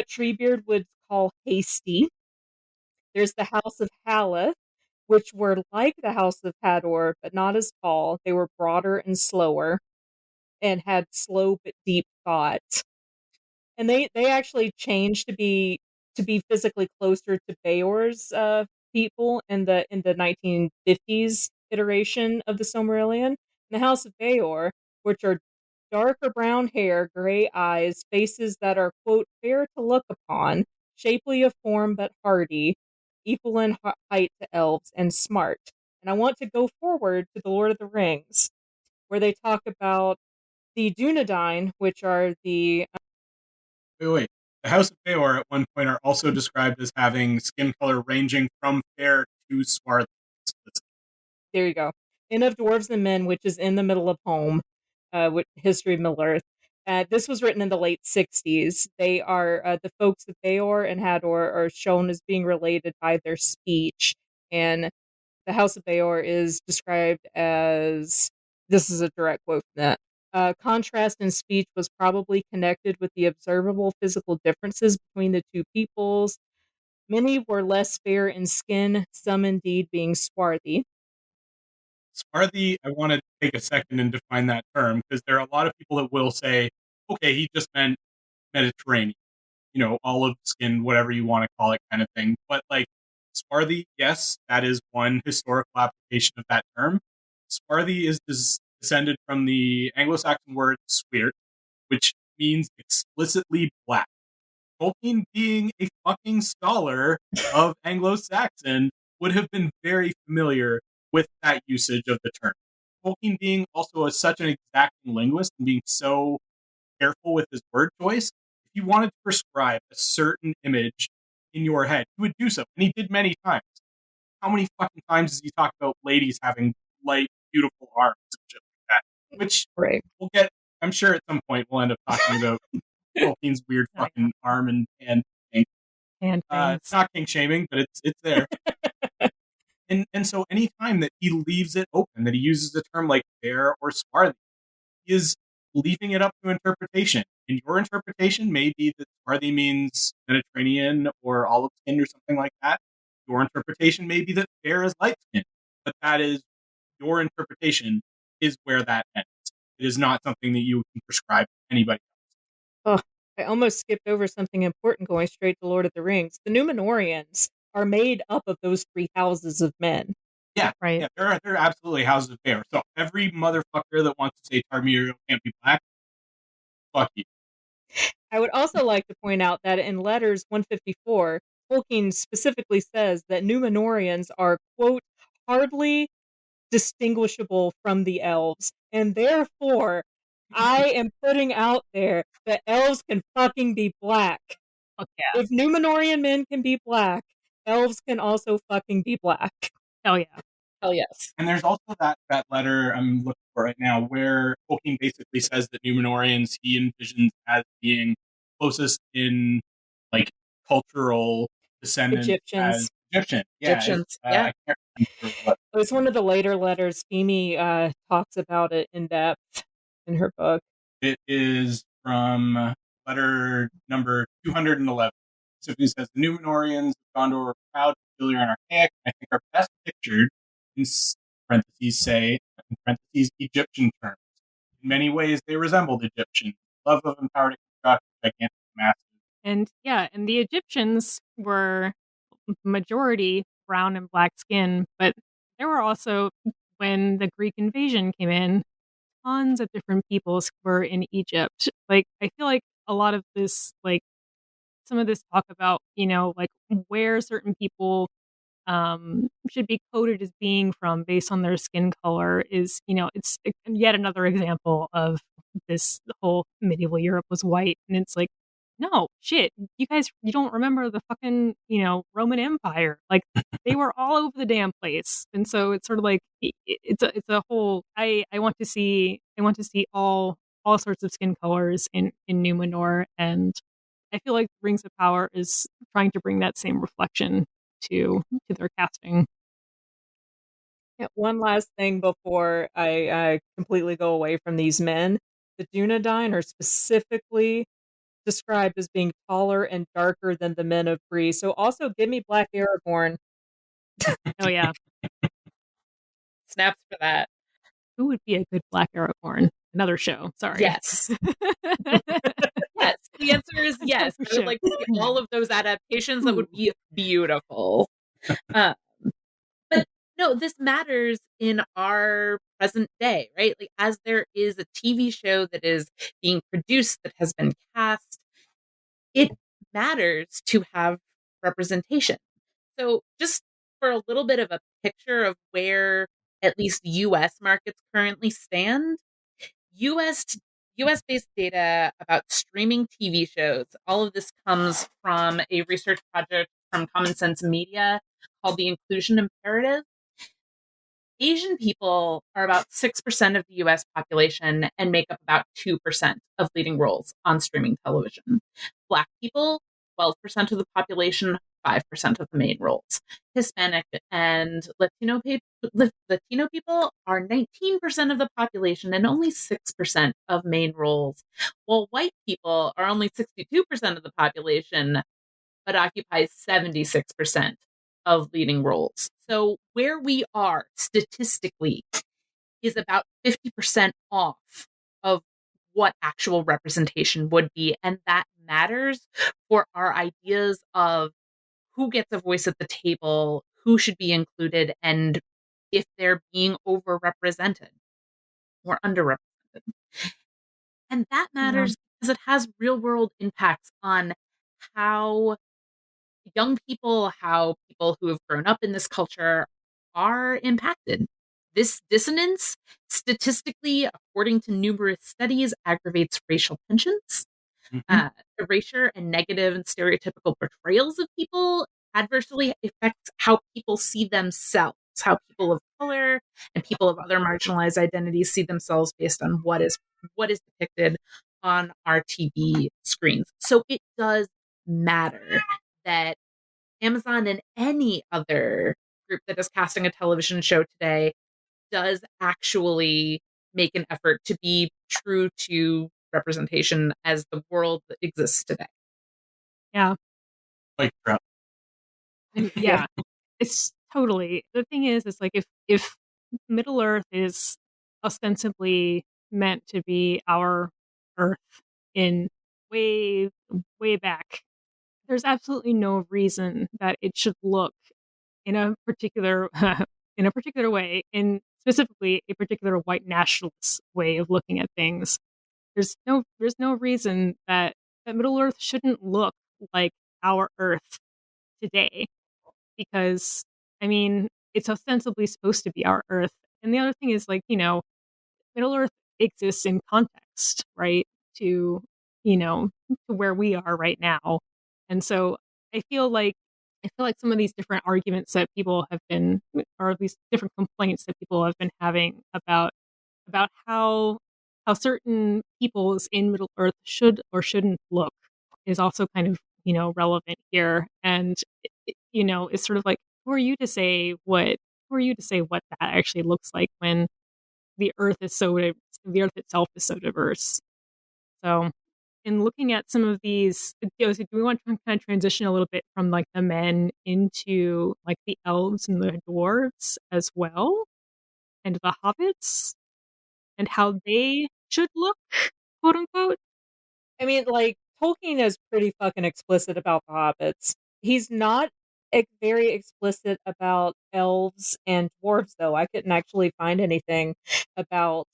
Treebeard would call hasty. There's the House of Haleth, which were like the House of Hador, but not as tall. They were broader and slower, and had slow but deep thought. And they actually changed to be physically closer to Beor's people in the 1950s iteration of the Silmarillion. In the House of Beor, which are darker brown hair, gray eyes, faces that are quote fair to look upon, shapely of form but hardy, equal in height to elves, and smart. And I want to go forward to the Lord of the Rings, where they talk about the Dunedain, which are the
Wait. The House of Beor at one point are also described as having skin color ranging from fair to swarthy.
there you go. Inn of Dwarves and Men, which is in the middle of home, with History of Middle Earth. This was written in the late 60s. They are the folks of Beor and Hador are shown as being related by their speech, and the House of Beor is described as this is a direct quote from that. Contrast in speech was probably connected with the observable physical differences between the two peoples. Many were less fair in skin, some indeed being swarthy.
Swarthy, I want to take a second and define that term, because there are a lot of people that will say, okay, he just meant Mediterranean, olive skin, whatever you want to call it, kind of thing. But like swarthy, yes, that is one historical application of that term. Swarthy is descended from the Anglo-Saxon word swart, which means explicitly black. Tolkien, being a fucking scholar of Anglo-Saxon, would have been very familiar with that usage of the term. Tolkien, being also such an exacting linguist and being so careful with his word choice, if he wanted to prescribe a certain image in your head, he would do so. And he did many times. How many fucking times does he talk about ladies having light, beautiful arms and shit like that? Which
Right.
we'll get, I'm sure at some point we'll end up talking about Tolkien's weird fucking arm and hand thing.
And
It's not king shaming, but it's there. And so any time that he leaves it open, that he uses a term like fair or swarthy, he is leaving it up to interpretation. And your interpretation may be that swarthy means Mediterranean or olive skin or something like that. Your interpretation may be that fair is light skin. But that is your interpretation is where that ends. It is not something that you can prescribe to anybody else.
Oh, I almost skipped over something important going straight to Lord of the Rings. The Numenorians are made up of those three houses of men.
Yeah,
Right.
Yeah, there are absolutely houses of Beor. So every motherfucker that wants to say Tarmiriel can't be black, fuck you.
I would also like to point out that in Letters 154, Tolkien specifically says that Numenorians are, quote, hardly distinguishable from the elves. And therefore, I am putting out there that elves can fucking be black.
Fuck yeah.
If Numenorian men can be black, elves can also fucking be black.
Hell yeah.
Hell yes.
And there's also that letter I'm looking for right now where Tolkien basically says that Numenorians he envisions as being closest in like cultural descendants as
Egyptians.
Egyptian. Yeah,
Egyptians. Yeah.
I can't remember what.
It was one of the later letters. Femi talks about it in depth in her book.
It is from letter number 211. So he says the Numenorians of Gondor are proud, peculiar, and archaic. I think are best pictured in parentheses say in parentheses Egyptian terms. In many ways, they resembled Egyptians. Love of and power to construct gigantic masses.
And yeah, and the Egyptians were majority brown and black skin, but there were also, when the Greek invasion came in, tons of different peoples were in Egypt. Like, I feel like a lot of this, like, some of this talk about, like where certain people should be coded as being from based on their skin color is, it's yet another example of this whole medieval Europe was white. And it's like, no, shit, you guys, you don't remember the fucking, Roman Empire. Like, they were all over the damn place. And so it's sort of like, it's a whole, I want to see, all sorts of skin colors in Numenor. And I feel like Rings of Power is trying to bring that same reflection to their casting.
Yeah, one last thing before I completely go away from these men. The Dunedain are specifically described as being taller and darker than the men of Bree. So also give me Black Aragorn.
Oh yeah,
Snaps for that.
who would be a good Black Aragorn? Another show. Sorry.
Yes. Yes. The answer is yes. I would like to see all of those adaptations. That would be beautiful. But no, this matters in our present day, right? Like, as there is a TV show that is being produced, that has been cast, it matters to have representation. So, just for a little bit of a picture of where at least US markets currently stand, US US based data about streaming TV shows. All of this comes from a research project from Common Sense Media called the Inclusion Imperative. Asian people are about 6% of the US population and make up about 2% of leading roles on streaming television. Black people, 12% of the population, 5% of the main roles. Hispanic and Latino people are 19% of the population and only 6% of main roles, while white people are only 62% of the population but occupies 76% of leading roles. So where we are statistically is about 50% off of what actual representation would be. And that matters for our ideas of who gets a voice at the table, who should be included, and if they're being overrepresented or underrepresented. And that matters because it has real world impacts on how young people, how people who have grown up in this culture are impacted. This dissonance, statistically, according to numerous studies, aggravates racial tensions. Erasure and negative and stereotypical portrayals of people adversely affects how people see themselves, how people of color and people of other marginalized identities see themselves based on what is depicted on our TV screens. So it does matter that Amazon and any other group that is casting a television show today does actually make an effort to be true to representation as the world that exists today.
Yeah.
Like,
Yeah. It's totally, the thing is, it's like if Middle Earth is ostensibly meant to be our Earth in way, way back, there's absolutely no reason that it should look in a particular in a particular way, in specifically a particular white nationalist way of looking at things. There's no reason that that Middle Earth shouldn't look like our Earth today because, I mean, it's ostensibly supposed to be our Earth. And the other thing is, like, Middle Earth exists in context, right? To, to where we are right now. And so I feel like some of these different arguments that people have been, or at least different complaints that people have been having about how certain peoples in Middle Earth should or shouldn't look is also kind of relevant here. And it's sort of like, who are you to say what that actually looks like when the Earth itself is so diverse. So, in looking at some of these, do we want to kind of transition a little bit from like the men into like the elves and the dwarves as well, and the hobbits and how they should look, quote unquote?
I mean, like, Tolkien is pretty fucking explicit about the hobbits. He's not very explicit about elves and dwarves, though. I couldn't actually find anything about.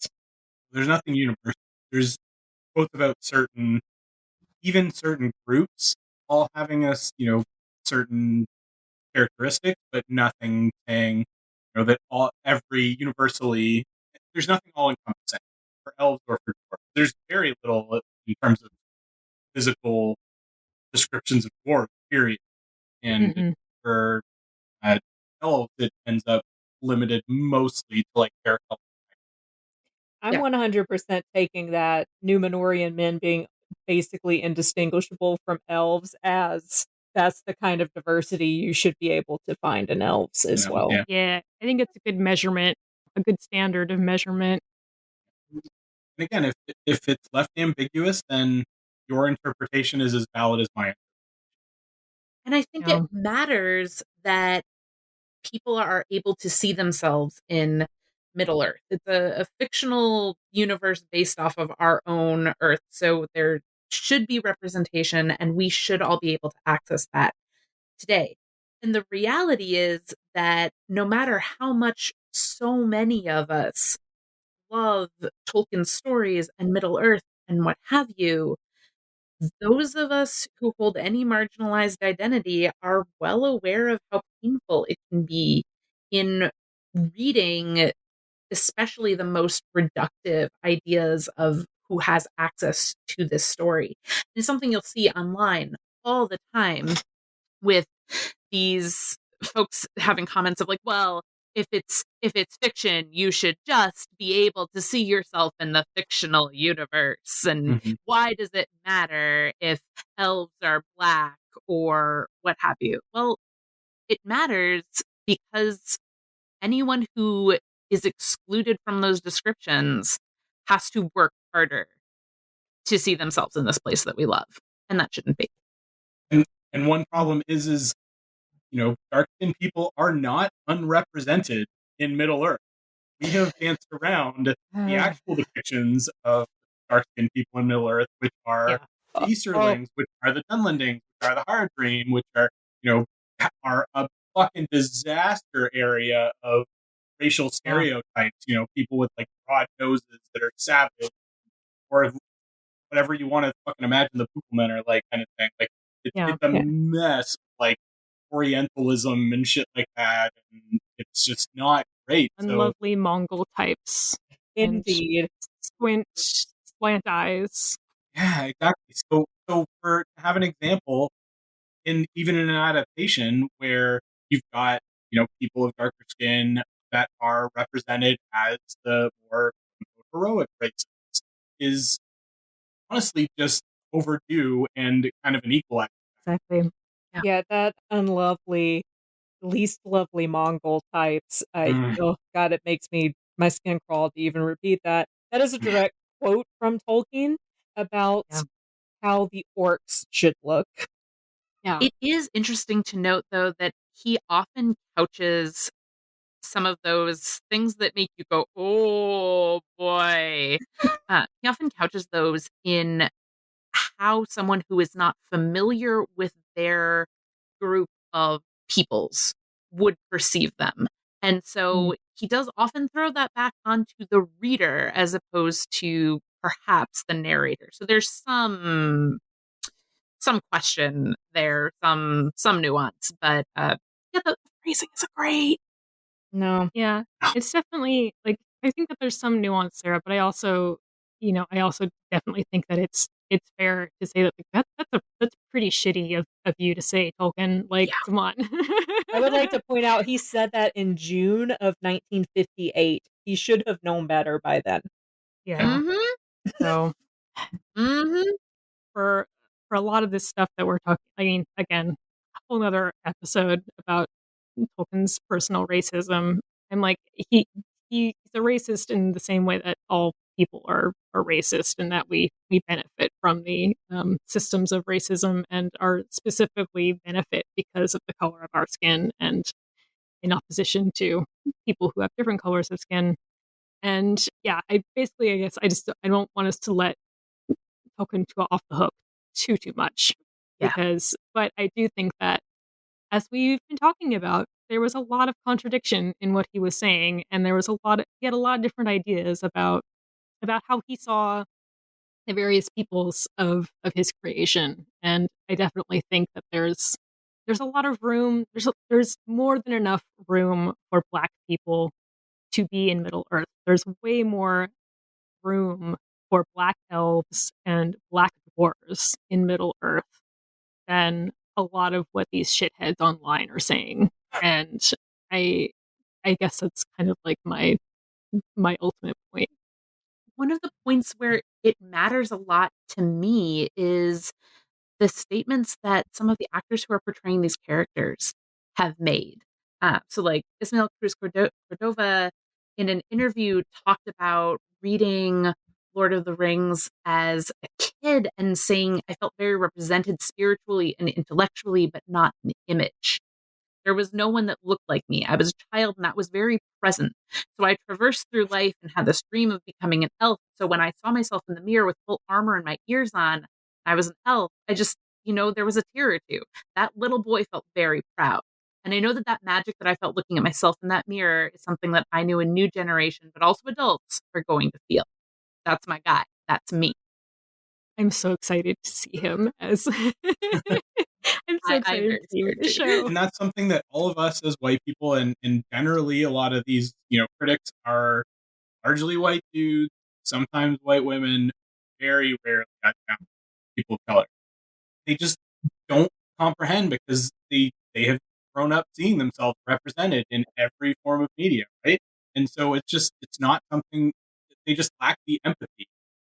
There's nothing universal. There's quotes about even certain groups all having certain characteristics, but nothing saying, that every universally, there's nothing all encompassing for elves or for dwarves. There's very little in terms of physical descriptions of dwarves, period. And for uh, elves, it ends up limited mostly to like hair color.
I'm
Yeah.
100% taking that Numenorian men being basically indistinguishable from elves as that's the kind of diversity you should be able to find in elves as well.
Yeah.
Yeah, I think it's a good measurement, a good standard of measurement.
And again, if it's left ambiguous, then your interpretation is as valid as mine.
And I think it matters that people are able to see themselves in Middle Earth. It's a fictional universe based off of our own Earth. So there should be representation, and we should all be able to access that today. And the reality is that no matter how much so many of us love Tolkien's stories and Middle Earth and what have you, those of us who hold any marginalized identity are well aware of how painful it can be in reading, especially the most reductive ideas of who has access to this story. It's something you'll see online all the time with these folks having comments of like, well, if it's fiction, you should just be able to see yourself in the fictional universe. And why does it matter if elves are black or what have you? Well, it matters because anyone who is excluded from those descriptions has to work harder to see themselves in this place that we love. And that shouldn't be.
And one problem is dark skinned people are not unrepresented in Middle Earth. We have danced around the actual depictions of dark skinned people in Middle Earth, which are the Easterlings, which are the Dunlendings, which are the Haradrim, which are a fucking disaster area of racial stereotypes. People with like broad noses that are savage, or whatever you want to fucking imagine the Poople are like, kind of thing. Like it's a mess, like Orientalism and shit like that, and it's just not great.
Unlovely Mongol types.
Indeed.
Slant eyes.
Yeah, exactly. So for to have an example, even in an adaptation where you've got people of darker skin that are represented as the more heroic races, is honestly just overdue and kind of an equalizer.
Exactly.
Yeah, that unlovely, least lovely Mongol types. Oh god, it makes my skin crawl to even repeat that. That is a direct quote from Tolkien about how the orcs should look.
Yeah.
It is interesting to note, though, that he often couches some of those things that make you go, oh boy. He often couches those in how someone who is not familiar with their group of peoples would perceive them. And so he does often throw that back onto the reader as opposed to perhaps the narrator. So there's some some question there, some nuance, but yeah, the phrasing is great.
No.
Yeah, it's definitely like I think that there's some nuance there, but I also definitely think that it's fair to say that like, that's pretty shitty of you to say, Tolkien. Like,
Yeah.
come on.
I would like to point out he said that in June of 1958. He should have known better by then.
Yeah. So
Mm-hmm.
for for a lot of this stuff that we're talking, I mean, again, a whole other episode about Tolkien's personal racism. I'm like he's a racist in the same way that all people are racist, and that we benefit from the systems of racism and are specifically benefit because of the color of our skin, and in opposition to people who have different colors of skin. And yeah, I guess I don't want us to let Tolkien to go off the hook too much,
Yeah.
but I do think that as we've been talking about, there was a lot of contradiction in what he was saying, and he had a lot of different ideas about how he saw the various peoples of his creation. And I definitely think that there's a lot of room. There's more than enough room for Black people to be in Middle Earth. There's way more room for Black elves and Black dwarves in Middle Earth than a lot of what these shitheads online are saying. And I I guess that's kind of like my ultimate point.
One of the points where it matters a lot to me is the statements that some of the actors who are portraying these characters have made. So, like Ismael Cruz Cordova, in an interview, talked about reading Lord of the Rings as a kid and saying, I felt very represented spiritually and intellectually, but not in image. There was no one that looked like me. I was a child and that was very present. So I traversed through life and had this dream of becoming an elf. So when I saw myself in the mirror with full armor and my ears on, I was an elf. I just, there was a tear or two. That little boy felt very proud. And I know that that magic that I felt looking at myself in that mirror is something that I knew a new generation, but also adults are going to feel. That's my guy. That's me.
I'm so excited to see him as I'm so
I'm
excited
very
to see him in
scared
the
too.
show.
And that's something that all of us as white people and generally a lot of these, critics are largely white dudes, sometimes white women, very rarely got down people of color. They just don't comprehend because they have grown up seeing themselves represented in every form of media, right? And so it's not something they just lack the empathy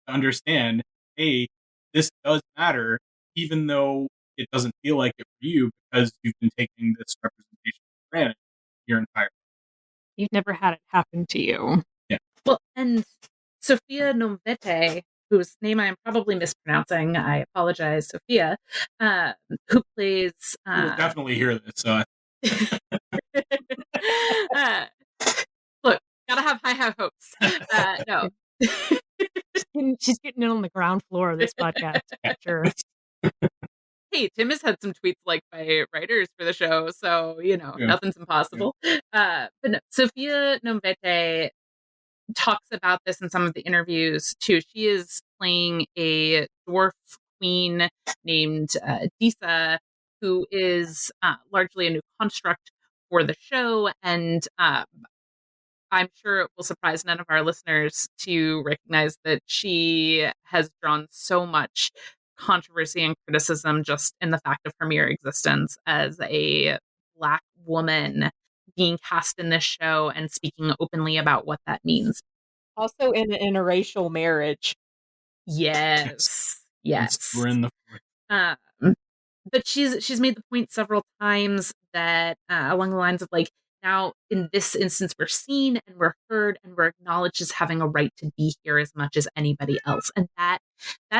to understand, hey, this does matter, even though it doesn't feel like it for you because you've been taking this representation for granted your entire life.
You've never had it happen to you.
Yeah.
Well, and Sophia Nomvete, whose name I am probably mispronouncing, I apologize, Sophia, who plays.
We'll definitely hear this.
uh, look, gotta have high hopes. No.
She's getting in on the ground floor of this podcast, for sure.
Hey, Tim has had some tweets liked by writers for the show, so nothing's impossible. But no, Sophia Nomvete talks about this in some of the interviews too. She is playing a dwarf queen named Disa, who is largely a new construct for the show, and I'm sure it will surprise none of our listeners to recognize that she has drawn so much controversy and criticism just in the fact of her mere existence as a Black woman being cast in this show and speaking openly about what that means.
Also in an interracial marriage.
Yes. Yes.
We're in the
Um, but she's made the point several times that along the lines of like, now in this instance we're seen and we're heard and we're acknowledged as having a right to be here as much as anybody else. And that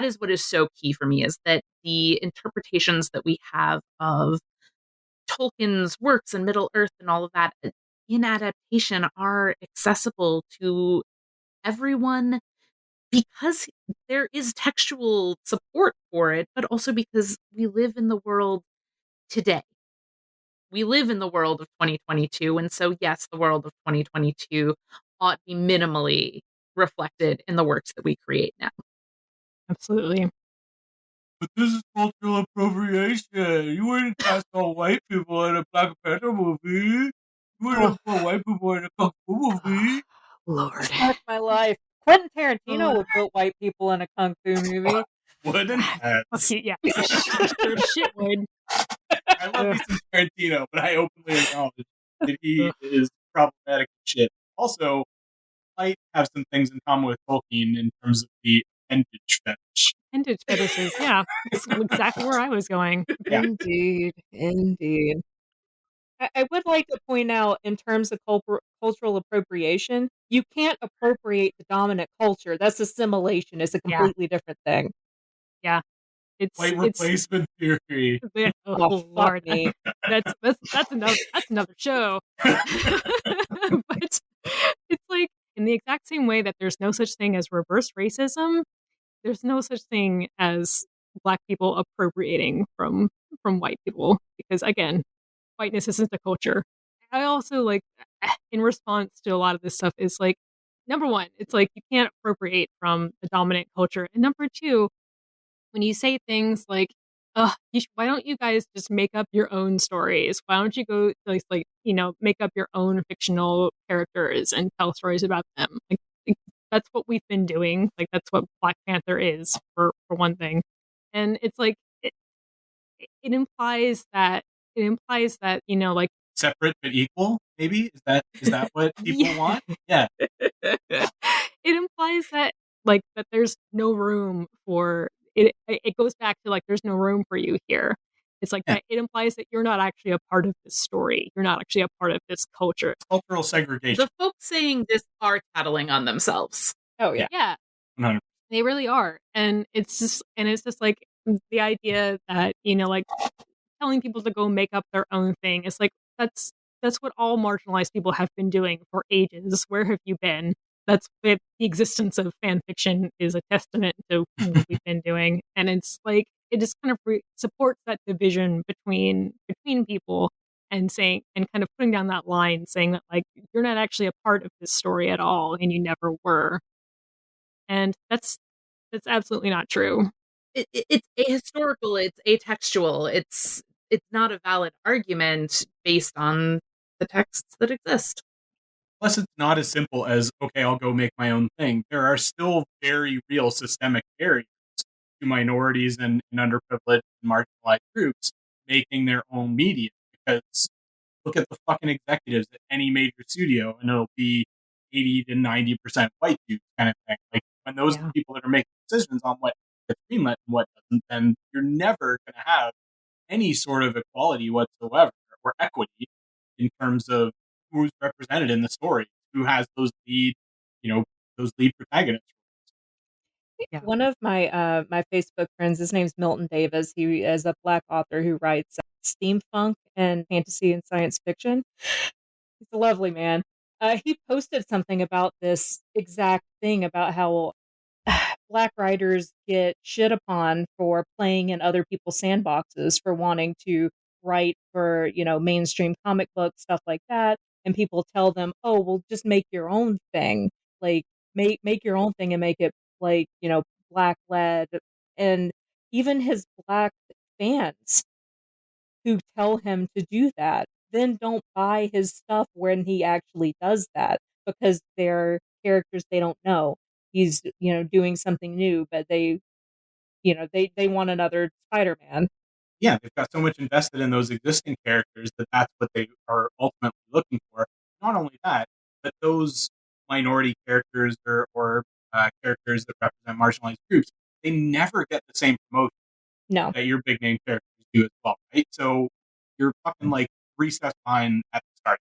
is what is so key for me, is that the interpretations that we have of Tolkien's works and Middle Earth and all of that in adaptation are accessible to everyone, because there is textual support for it, but also because we live in the world today. We live in the world of 2022. And so, yes, the world of 2022 ought to be minimally reflected in the works that we create now.
Absolutely.
But this is cultural appropriation. You wouldn't cast all white people in a Black Panther movie. You
Oh,
wouldn't put white people in a Kung Fu movie.
Lord.
fuck my life. Quentin Tarantino
Oh.
would put white people in a kung fu movie.
Wouldn't
Fuck you, yeah.
that?
He sure as shit would.
I love me some Tarantino, but I openly acknowledge that he is problematic as shit. Also, might have some things in common with Tolkien in terms of the appendage fetish.
Appendage fetishes, yeah. That's exactly where I was going.
Yeah.
Indeed, indeed. I would like to point out, in terms of cultural appropriation, you can't appropriate the dominant culture. That's assimilation. It's a
Yeah,
completely different thing.
yeah.
White
It's
replacement theory.
Oh,
oh
fuck
Lord.
me.
That's another show. But it's like in the exact same way that there's no such thing as reverse racism, there's no such thing as black people appropriating from white people because again, whiteness isn't a culture. I also like in response to a lot of this stuff is like number one, it's like you can't appropriate from the dominant culture. And number two, when you say things like, why don't you guys just make up your own stories? Why don't you go make up your own fictional characters and tell stories about them? Like that's what we've been doing. Like that's what Black Panther is for one thing. And it's like it implies that like
Separate but equal, maybe? Is that what people
yeah,
want? Yeah.
it implies that that there's no room for it. It goes back to like there's no room for you here. It's like
Yeah.
that. It implies that you're not actually a part of this story. You're not actually a part of this culture.
Cultural segregation.
The folks saying this are tattling on themselves.
Oh, yeah.
Yeah,
100%.
they really are, and it's just like the idea that like telling people to go make up their own thing. It's like that's what all marginalized people have been doing for ages. Where have you been? That's the existence of fan fiction is a testament to what we've been doing, and it's like it just kind of supports that division between people and saying and kind of putting down that line, saying that like you're not actually a part of this story at all, and you never were, and that's absolutely not true.
It's ahistorical, it's atextual, it's not a valid argument based on the texts that exist.
Plus, it's not as simple as, okay, I'll go make my own thing. There are still very real systemic barriers to minorities and underprivileged and marginalized groups making their own media. Because look at the fucking executives at any major studio, and it'll be 80 to 90% white dudes kind of thing. Like, when those are
Yeah.
the people that are making decisions on what gets greenlit and what doesn't, then you're never going to have any sort of equality whatsoever or equity in terms of who's represented in the story, who has those lead protagonists.
Yeah.
One of my Facebook friends, his name's Milton Davis. He is a Black author who writes steampunk and fantasy and science fiction. He's a lovely man. He posted something about this exact thing, about how Black writers get shit upon for playing in other people's sandboxes, for wanting to write for, mainstream comic books, stuff like that. And people tell them, oh, well, just make your own thing. Like, make your own thing and make it like, black led. And even his black fans who tell him to do that then don't buy his stuff when he actually does that, because they're characters they don't know. He's, doing something new, but they want another Spider-Man.
Yeah, they've got so much invested in those existing characters that that's what they are ultimately looking for. Not only that, but those minority characters or characters that represent marginalized groups, they never get the same promotion
No.
that your big name characters do as well, right? So you're fucking like 3 steps behind at the start.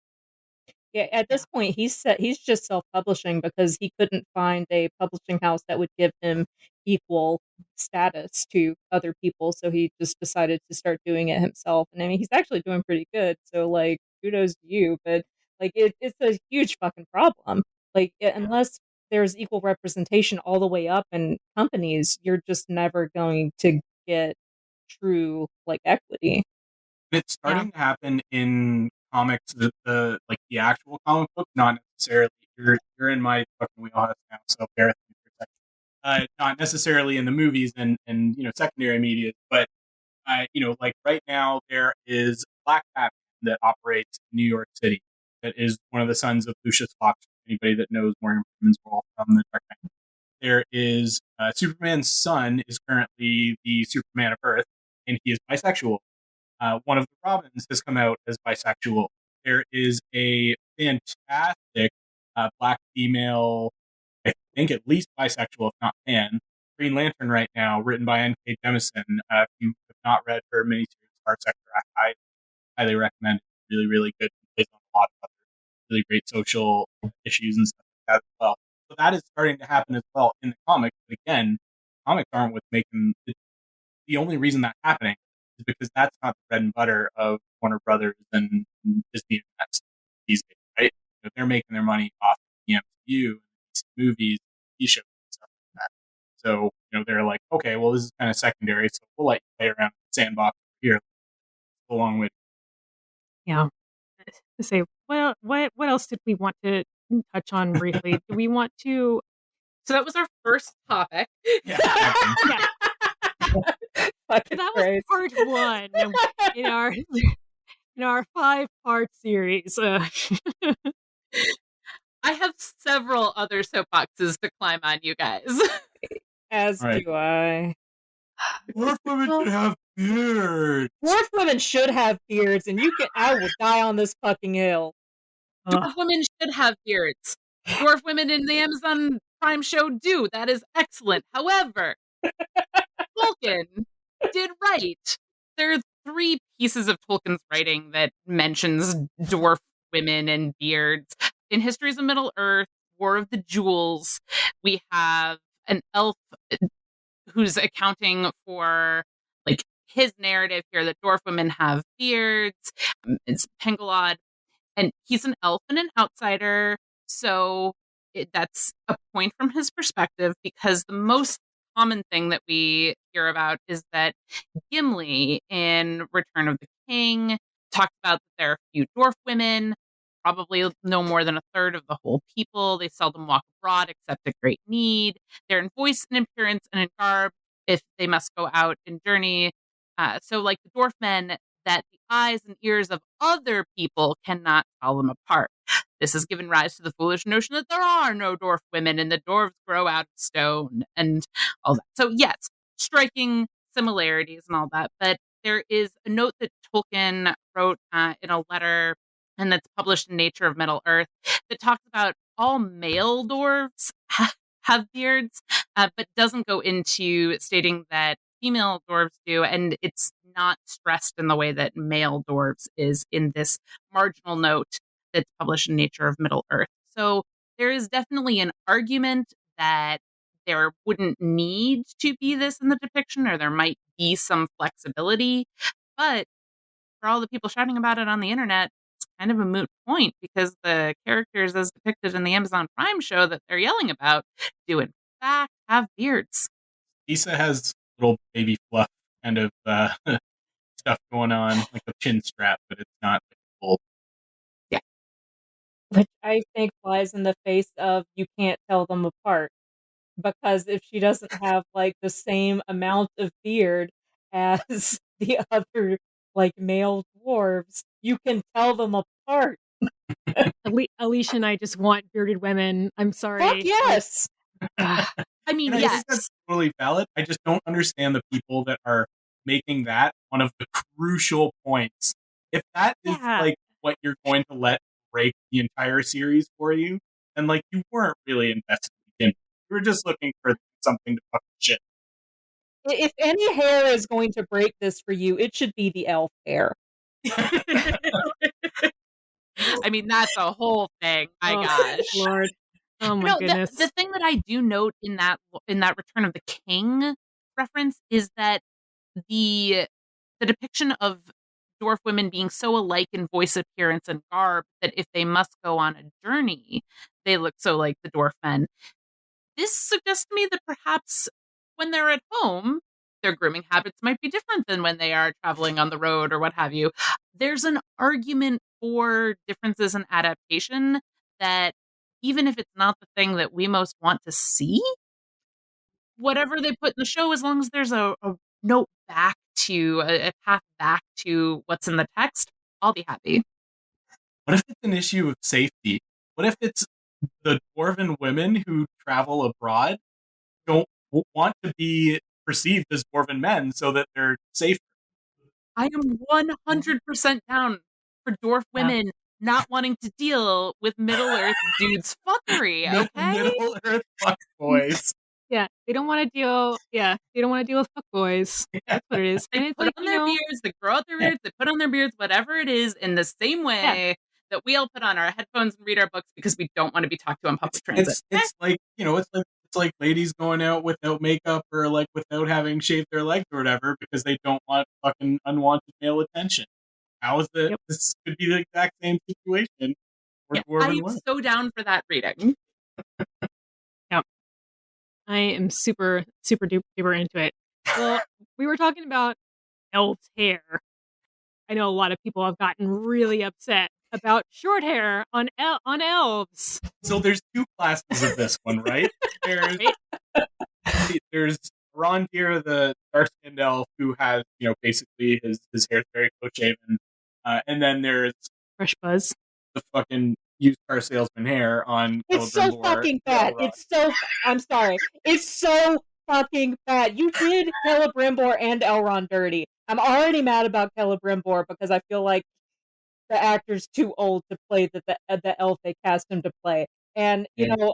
Yeah, at
Yeah.
this point, he's just self-publishing because he couldn't find a publishing house that would give him equal status to other people, so he just decided to start doing it himself. And I mean, he's actually doing pretty good. So, like, kudos to you, but like, it's a huge fucking problem. Like, unless there's equal representation all the way up in companies, you're just never going to get true like equity.
And it's
Yeah.
starting to happen in comics, the actual comic book, not necessarily. You're in my fucking wheelhouse now, so bear with me for a second. not necessarily in the movies and secondary media, but like right now there is Black Batman that operates in New York City. That is one of the sons of Lucius Fox. Anybody that knows Morgan Freeman's role from the Dark Knight. There is Superman's son is currently the Superman of Earth, and he is bisexual. One of the Robins has come out as bisexual. There is a fantastic black female, I think at least bisexual, if not pan, Green Lantern right now, written by N.K. Jemisin. If you have not read her miniseries, Star Sector, I highly recommend it. Really, really good. It plays on a lot of other really great social issues and stuff like that as well. So that is starting to happen as well in the comics. But again, comics aren't what's making the only reason that's happening is because that's not the bread and butter of Warner Brothers and Disney these days, right? They're making their money off of the MCU, movies, TV shows, and stuff like that. So they're like, okay, well, this is kind of secondary, so we'll let you play around in the sandbox here. A long way.
Yeah. To say, well, what else did we want to touch on briefly? Do we want to?
So that was our first topic.
Yeah.
Yeah. That was part one in our 5-part series.
I have several other soapboxes to climb on, you guys.
As
Right.
do I.
Dwarf women should have beards.
Dwarf women should have beards, and I will die on this fucking hill.
Dwarf women should have beards. Dwarf women in the Amazon Prime show do. That is excellent. However, Tolkien did write. There are 3 pieces of Tolkien's writing that mentions dwarf women and beards. In Histories of Middle-earth, War of the Jewels, we have an elf who's accounting for like his narrative here that dwarf women have beards. It's Pengalod, and he's an elf and an outsider, so that's a point from his perspective, because the most common thing that we hear about is that Gimli in Return of the King talked about that there are few dwarf women, probably no more than a third of the whole people. They seldom walk abroad except at great need. They're in voice and appearance and in garb if they must go out and journey. So like the dwarf men, that the eyes and ears of other people cannot tell them apart. This has given rise to the foolish notion that there are no dwarf women and the dwarves grow out of stone and all that. So yes, striking similarities and all that. But there is a note that Tolkien wrote in a letter, and that's published in Nature of Middle Earth, that talks about all male dwarves have beards, but doesn't go into stating that female dwarves do, and it's not stressed in the way that male dwarves is in this marginal note that's published in Nature of Middle Earth. So there is definitely an argument that there wouldn't need to be this in the depiction, or there might be some flexibility, but for all the people shouting about it on the internet, it's kind of a moot point, because the characters as depicted in the Amazon Prime show that they're yelling about do in fact have beards.
Issa has little baby fluff kind of stuff going on, like a chin strap, but it's not like full.
Yeah.
Which I think flies in the face of you can't tell them apart. Because if she doesn't have like the same amount of beard as the other like male dwarves, you can tell them apart.
Alicia and I just want bearded women. I'm sorry.
Fuck yes.
I mean,
And I
yes.
think that's totally valid. I just don't understand the people that are making that one of the crucial points. If that is like what you're going to let break the entire series for you, then like you weren't really invested in it. You were just looking for something to fucking shit.
If any hair is going to break this for you, it should be the elf hair.
I mean, that's a whole thing. My gosh.
Lord. Oh my goodness.
The thing that I do note in that Return of the King reference is that the depiction of dwarf women being so alike in voice, appearance, and garb that if they must go on a journey, they look so like the dwarf men. This suggests to me that perhaps when they're at home, their grooming habits might be different than when they are traveling on the road or what have you. There's an argument for differences in adaptation that, even if it's not the thing that we most want to see, whatever they put in the show, as long as there's a note back to a path back to what's in the text, I'll be happy.
What if it's an issue of safety? What if it's the dwarven women who travel abroad don't want to be perceived as dwarven men so that they're safe?
I am 100% down for dwarf women not wanting to deal with Middle Earth dudes fuckery, okay?
Middle Earth fuck boys.
Yeah, they don't want to deal. Yeah, they don't want to deal with fuckboys. That's what it is.
They
And it's
put
like,
on their beards, they grow out their beards, they put on their beards, whatever it is, in the same way that we all put on our headphones and read our books because we don't want to be talked to on public transit.
It's like, it's like ladies going out without makeup or like without having shaved their legs or whatever because they don't want fucking unwanted male attention. How is it?
Yep.
This could be the exact same situation for dwarven
I'm
women.
so down for that reading.
I am super, super duper into it. Well, we were talking about elves' hair. I know a lot of people have gotten really upset about short hair on elves.
So there's two classes of this one, right? There's Rondir, the dark-skinned elf, who has, basically his hair's very close shaven, and then there's
Fresh Buzz.
the fucking used car salesman hair on.
It's so fucking bad. I'm sorry. It's so fucking bad. You did Celebrimbor and Elrond dirty. I'm already mad about Celebrimbor because I feel like the actor's too old to play the elf they cast him to play. And,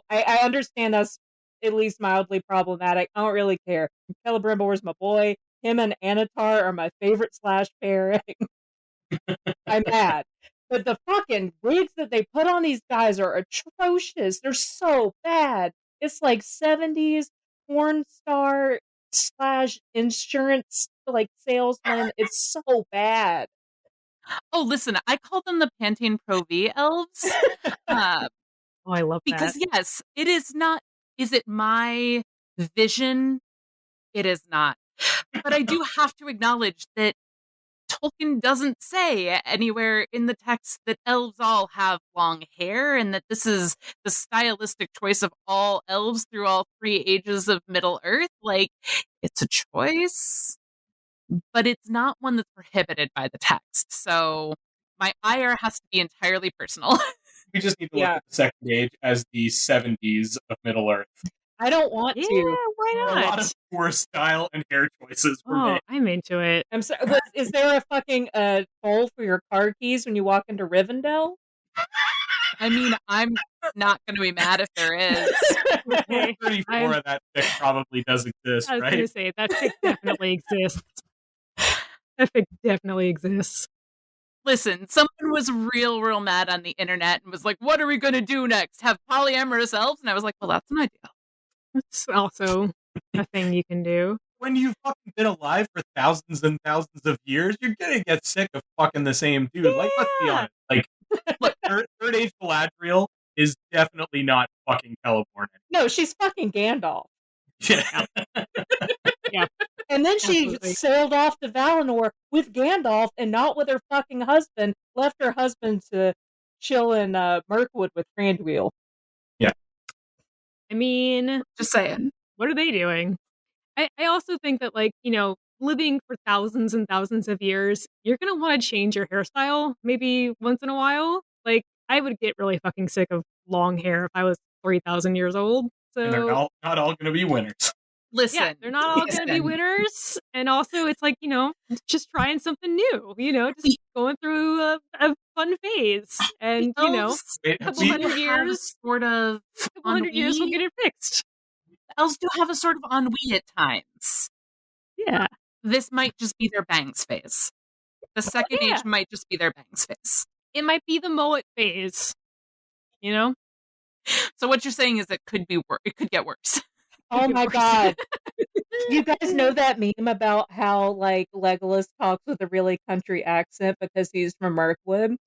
I understand that's at least mildly problematic. I don't really care. Celebrimbor is my boy. Him and Anatar are my favorite slash pairing. I'm mad. But the fucking wigs that they put on these guys are atrocious. They're so bad. It's like 70s porn star slash insurance salesman. It's so bad.
Oh, listen, I call them the Pantene Pro V elves.
Oh, I love
because
that.
yes, it is not. Is it my vision? It is not. But I do have to acknowledge that Tolkien doesn't say anywhere in the text that elves all have long hair and that this is the stylistic choice of all elves through all three ages of Middle Earth. Like, it's a choice, but it's not one that's prohibited by the text. So my ire has to be entirely personal.
We just need to look at the second age as the 70s of Middle Earth.
I don't want
Yeah,
to.
why not?
A lot of poor style and hair choices were made.
I'm into it.
I'm sorry. Is there a fucking toll for your car keys when you walk into Rivendell?
I mean, I'm not going to be mad if there is.
Okay.
34 of that fic probably does exist,
I was
right?
going to say, that fic definitely exists. That fic definitely exists.
Listen, someone was real mad on the internet and was like, what are we going to do next? Have polyamorous elves? And I was like, well, that's an idea.
It's also a thing you can do.
When you've fucking been alive for thousands and thousands of years, you're gonna get sick of fucking the same dude. Like, let's be honest. Like, look, third age Galadriel is definitely not fucking Celeborn.
No, she's fucking Gandalf.
Yeah.
Yeah.
And then she
Absolutely.
sailed off to Valinor with Gandalf and not with her fucking husband. Left her husband to chill in Mirkwood with Thranduil.
Yeah.
I mean,
Just saying.
what are they doing? I also think that, living for thousands and thousands of years, you're going to want to change your hairstyle maybe once in a while. Like, I would get really fucking sick of long hair if I was 3,000 years old. So,
And they're not all going to be winners.
Listen.
yeah, they're not all going to be winners. And also, it's like, just trying something new, just going through a fun phase. And, a couple hundred years,
sort of
a couple hundred years, we'll get it fixed.
Elves do have a sort of ennui at times.
Yeah.
This might just be their bangs phase. The second age might just be their bangs phase.
It might be the mullet phase.
So what you're saying is it could be it could get worse.
Oh my god. You guys know that meme about how Legolas talks with a really country accent because he's from Mirkwood?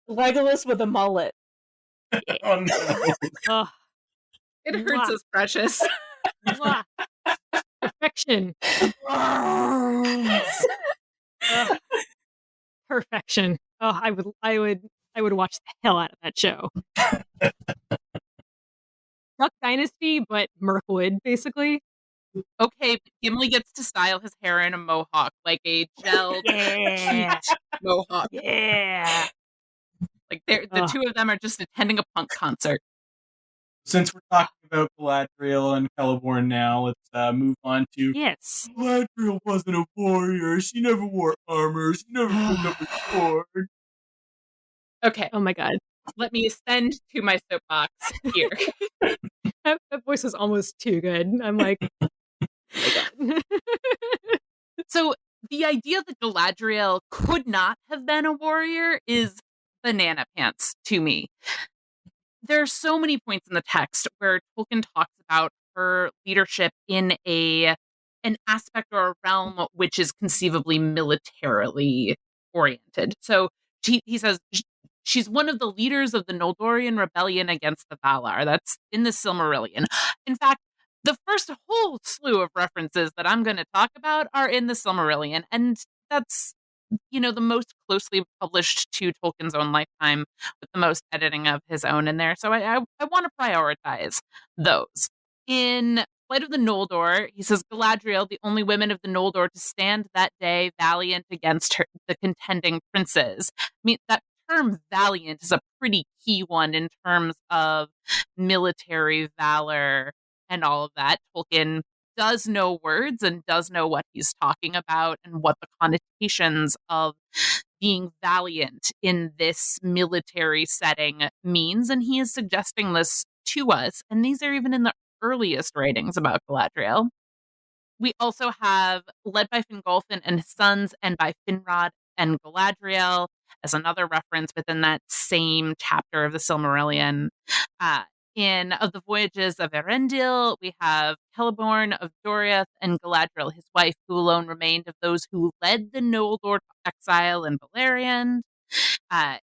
Legolas with a mullet.
Oh no.
Oh,
It hurts us, precious.
mwah. Perfection. Perfection. Oh, I would watch the hell out of that show. Duck Dynasty, but Mirkwood, basically.
Okay, Gimli gets to style his hair in a mohawk, like a gel
Yeah.
sheet mohawk.
Yeah.
Like the two of them are just attending a punk concert.
Since we're talking about Galadriel and Celeborn now, let's move on to
Yes.
Galadriel wasn't a warrior. She never wore armor. She never picked up a sword.
Okay,
Oh my god.
let me ascend to my soapbox here.
That voice was almost too good. I'm like, oh my god.
So the idea that Galadriel could not have been a warrior is banana pants to me. There are so many points in the text where Tolkien talks about her leadership in an aspect or a realm which is conceivably militarily oriented. So he says she's one of the leaders of the Noldorian rebellion against the Valar. That's in the Silmarillion. In fact, the first whole slew of references that I'm going to talk about are in the Silmarillion, and that's the most closely published to Tolkien's own lifetime with the most editing of his own in there. So I want to prioritize those. In Flight of the Noldor, he says Galadriel, the only women of the Noldor to stand that day valiant against the contending princes. I mean, that term valiant is a pretty key one in terms of military valor and all of that. Tolkien does know words and does know what he's talking about and what the connotations of being valiant in this military setting means. And he is suggesting this to us. And these are even in the earliest writings about Galadriel. We also have Led by Fingolfin and his sons, and by Finrod and Galadriel as another reference within that same chapter of the Silmarillion. Uh, in Of the Voyages of Erendil, we have Celeborn of Doriath and Galadriel, his wife, who alone remained of those who led the Noldor to exile in Beleriand.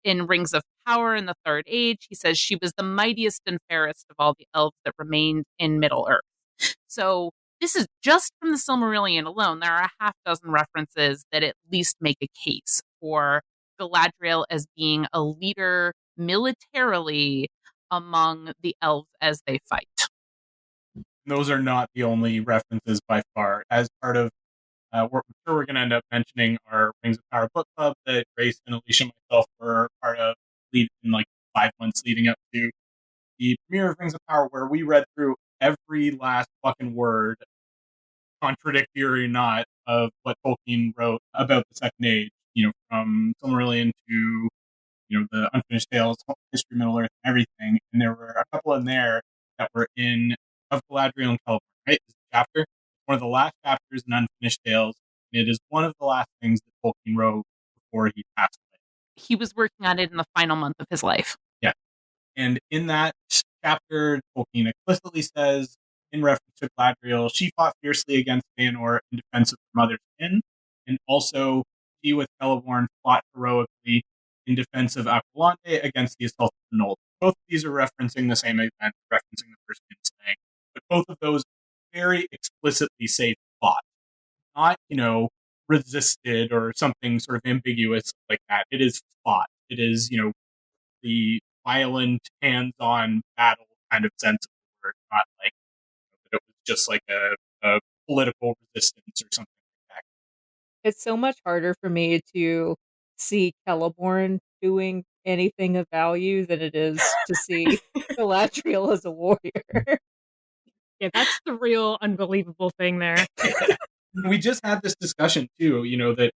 In Rings of Power in the Third Age, he says she was the mightiest and fairest of all the elves that remained in Middle Earth. So this is just from the Silmarillion alone. There are a half dozen references that at least make a case for Galadriel as being a leader militarily among the elves as they fight.
Those are not the only references by far. As part of, I'm sure we're going to end up mentioning our Rings of Power book club that Grace and Alicia and myself were part of in like 5 months leading up to the premiere of Rings of Power, where we read through every last fucking word, contradictory or not, of what Tolkien wrote about the Second Age. From Silmarillion to the Unfinished Tales, History, Middle Earth, and everything. And there were a couple in there that were in of Galadriel and Celeborn. Right, this chapter, one of the last chapters in Unfinished Tales. And it is one of the last things that Tolkien wrote before he passed away.
He was working on it in the final month of his life.
Yeah. And in that chapter, Tolkien explicitly says, in reference to Galadriel, she fought fiercely against Feanor in defense of her mother's kin, and also she with Celeborn fought heroically in defense of Aquilonde against the assault of the Nold. Both of these are referencing the same event, referencing the first Kin's thing, but both of those very explicitly say fought, not, resisted or something sort of ambiguous like that. It is fought. It is, the violent, hands-on battle kind of sense of the word, not like that it was just like a political resistance or something like that.
It's so much harder for me to see Celeborn doing anything of value than it is to see Galadriel as a warrior.
Yeah, that's the real unbelievable thing there.
We just had this discussion too, that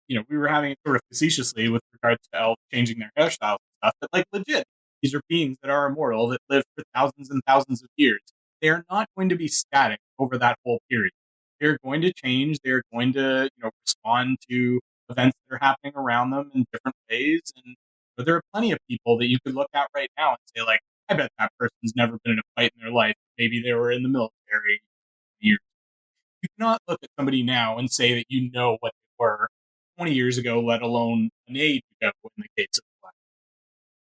we were having it sort of facetiously with regards to elves changing their hairstyles and stuff, but like legit, these are beings that are immortal that live for thousands and thousands of years. They are not going to be static over that whole period. They're going to change. They're going to, respond to events that are happening around them in different ways. And there are plenty of people that you could look at right now and say, like, I bet that person's never been in a fight in their life. Maybe they were in the military years. You cannot look at somebody now and say that you know what they were 20 years ago, let alone an age ago in the case of Black.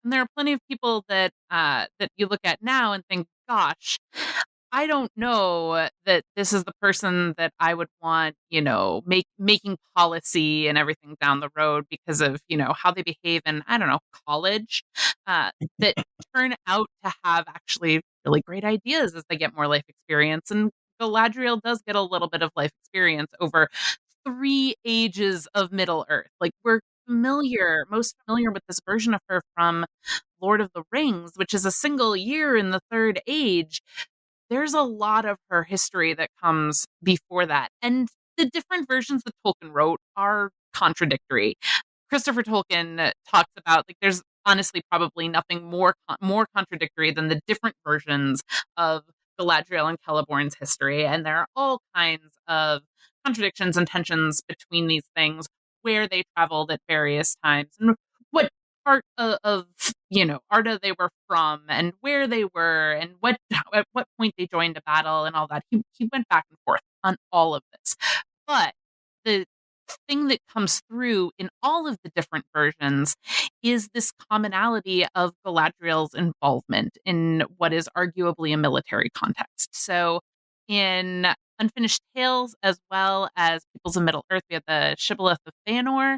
And there are plenty of people that that you look at now and think, gosh, I don't know that this is the person that I would want, making policy and everything down the road because of, how they behave in, I don't know, college, that turn out to have actually really great ideas as they get more life experience. And Galadriel does get a little bit of life experience over 3 ages of Middle Earth. Like, we're most familiar with this version of her from Lord of the Rings, which is a single year in the Third Age. There's a lot of her history that comes before that. And the different versions that Tolkien wrote are contradictory. Christopher Tolkien talks about, like, there's honestly probably nothing more contradictory than the different versions of Galadriel and Celeborn's history, and there are all kinds of contradictions and tensions between these things, where they traveled at various times, and what part of Arda they were from, and where they were, and at what point they joined a battle, and all that. He went back and forth on all of this, but the thing that comes through in all of the different versions is this commonality of Galadriel's involvement in what is arguably a military context. So in Unfinished Tales, as well as Peoples of Middle Earth, we have the Shibboleth of Feanor,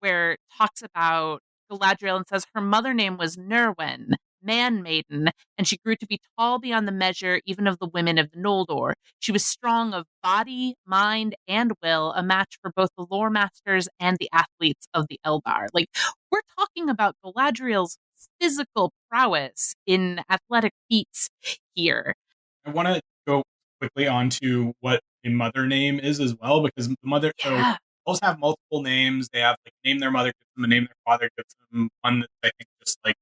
where it talks about Galadriel and says her mother name was Nerwen, man maiden, and she grew to be tall beyond the measure even of the women of the Noldor. She was strong of body, mind, and will, a match for both the lore masters and the athletes of the Eldar. Like, we're talking about Galadriel's physical prowess in athletic feats here.
I want to go quickly on to what a mother name is as well, because the mother, so girls have multiple names. They have, like, name their mother gives them a name, their father gives them one that I think just like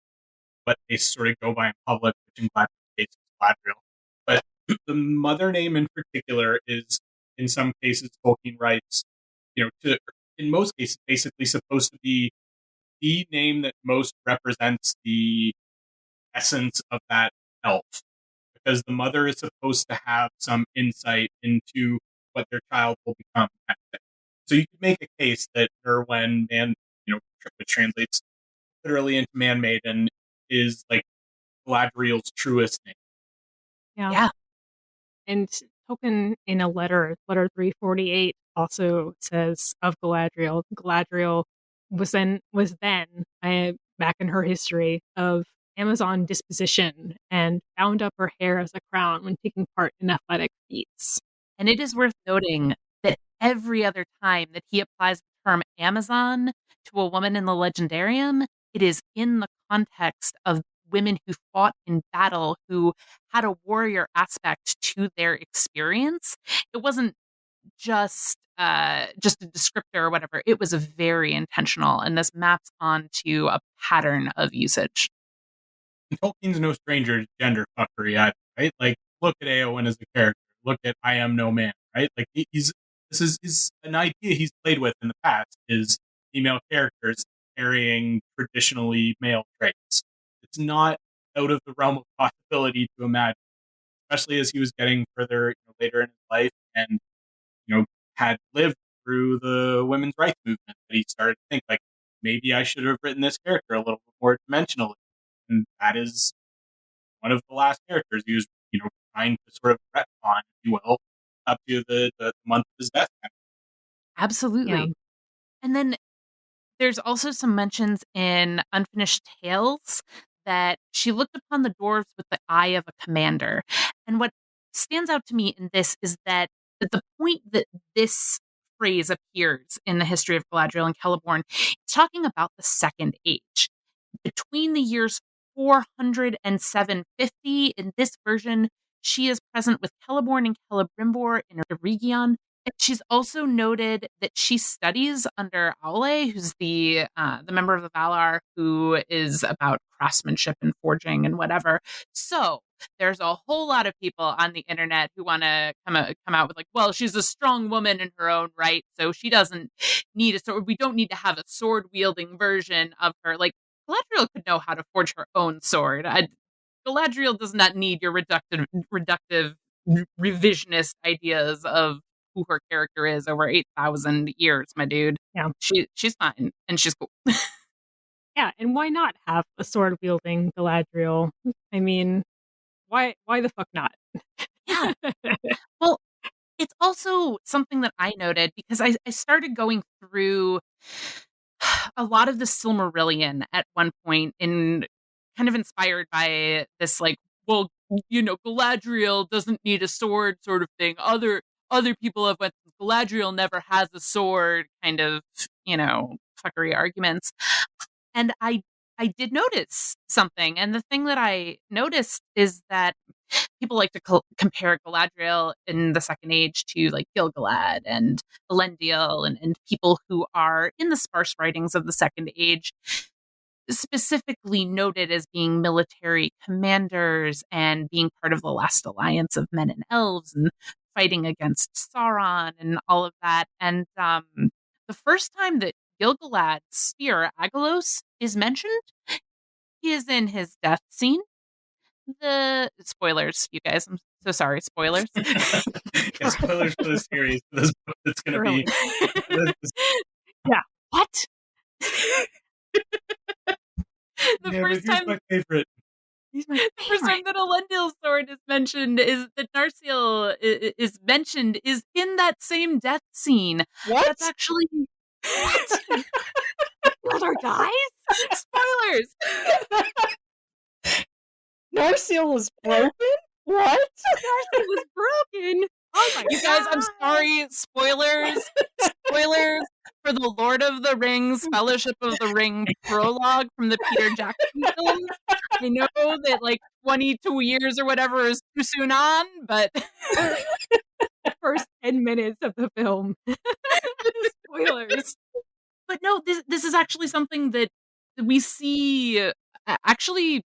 what they sort of go by in public, which in Gladriel's case is Gladriel. But the mother name in particular is, in some cases, Tolkien writes, in most cases, basically supposed to be the name that most represents the essence of that elf, because the mother is supposed to have some insight into what their child will become. So you could make a case that Nerwen, which translates literally into man maiden, is like Galadriel's truest name.
Yeah. And Tolkien in a letter 348, also says of Galadriel, Galadriel was then back in her history of Amazon disposition and bound up her hair as a crown when taking part in athletic feats.
And it is worth noting that every other time that he applies the term Amazon to a woman in the Legendarium, it is in the context of women who fought in battle, who had a warrior aspect to their experience. It wasn't just a descriptor or whatever. It was a very intentional, and this maps onto a pattern of usage.
And Tolkien's no stranger to gender fuckery either, right? Like, look at Eowyn as a character. Look at I Am No Man, right? Like, this is an idea he's played with in the past, is female characters carrying traditionally male traits. It's not out of the realm of possibility to imagine, especially as he was getting further, later in his life, and had lived through the women's rights movement, that he started to think, like, maybe I should have written this character a little bit more dimensionally. And that is one of the last characters he was, trying to sort of retcon, if you will, up to the month of his death.
Absolutely.
Yeah.
And then there's also some mentions in Unfinished Tales that she looked upon the dwarves with the eye of a commander. And what stands out to me in this is that at the point that this phrase appears in the history of Galadriel and Celeborn, it's talking about the Second Age. Between the years 400 and 750, in this version, she is present with Celeborn and Celebrimbor in Eregion. And she's also noted that she studies under Aule, who's the member of the Valar who is about craftsmanship and forging and whatever. So there's a whole lot of people on the internet who want to come out with, like, well, she's a strong woman in her own right, so she doesn't need a sword. We don't need to have a sword wielding version of her. Like, Galadriel could know how to forge her own sword. Galadriel does not need your reductive revisionist ideas of who her character is over 8,000 years, my dude.
Yeah.
She's fine, and she's cool.
Yeah, and why not have a sword wielding Galadriel? I mean, why the fuck not?
Yeah. Well, it's also something that I noted because I started going through a lot of the Silmarillion at one point, in kind of inspired by this, like, well, Galadriel doesn't need a sword sort of thing. Other people have went, Galadriel never has a sword kind of, fuckery arguments. And I did notice something. And the thing that I noticed is that people like to compare Galadriel in the Second Age to like Gil-galad and Elendil and people who are in the sparse writings of the Second Age specifically noted as being military commanders and being part of the last alliance of men and elves and fighting against Sauron and all of that. And the first time that Gil-galad's spear, Agalos, is mentioned, he is in his death scene. The spoilers, you guys. I'm so sorry. Spoilers.
Yeah, spoilers for the series. This book that's going to be.
Yeah. What?
The first time,
my favorite.
He's my
the first time
favorite.
that Elendil's sword is mentioned, is that Narsil is mentioned, is in that same death scene.
What?
That's actually
What? Brother dies?
spoilers.
Narsil was broken? What?
Narsil was broken. Oh my
You guys, I'm
God.
sorry. Spoilers. Spoilers for the Lord of the Rings Fellowship of the Ring prologue from the Peter Jackson films. I know that like 22 years or whatever is too soon on, but
The first 10 minutes of the film. Spoilers.
but no, this is actually something that we see actually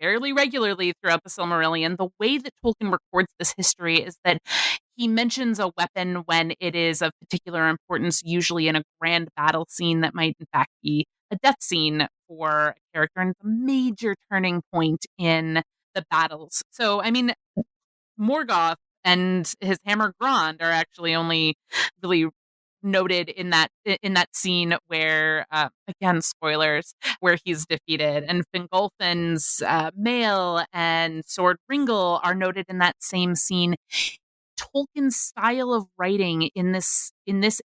fairly regularly throughout the Silmarillion. The way that Tolkien records this history is that he mentions a weapon when it is of particular importance, usually in a grand battle scene that might in fact be a death scene for a character and a major turning point in the battles. So, I mean, Morgoth and his hammer Grond are actually only really noted in that scene where again spoilers, where he's defeated, and Fingolfin's mail and sword Ringel are noted in that same scene. Tolkien's style of writing in this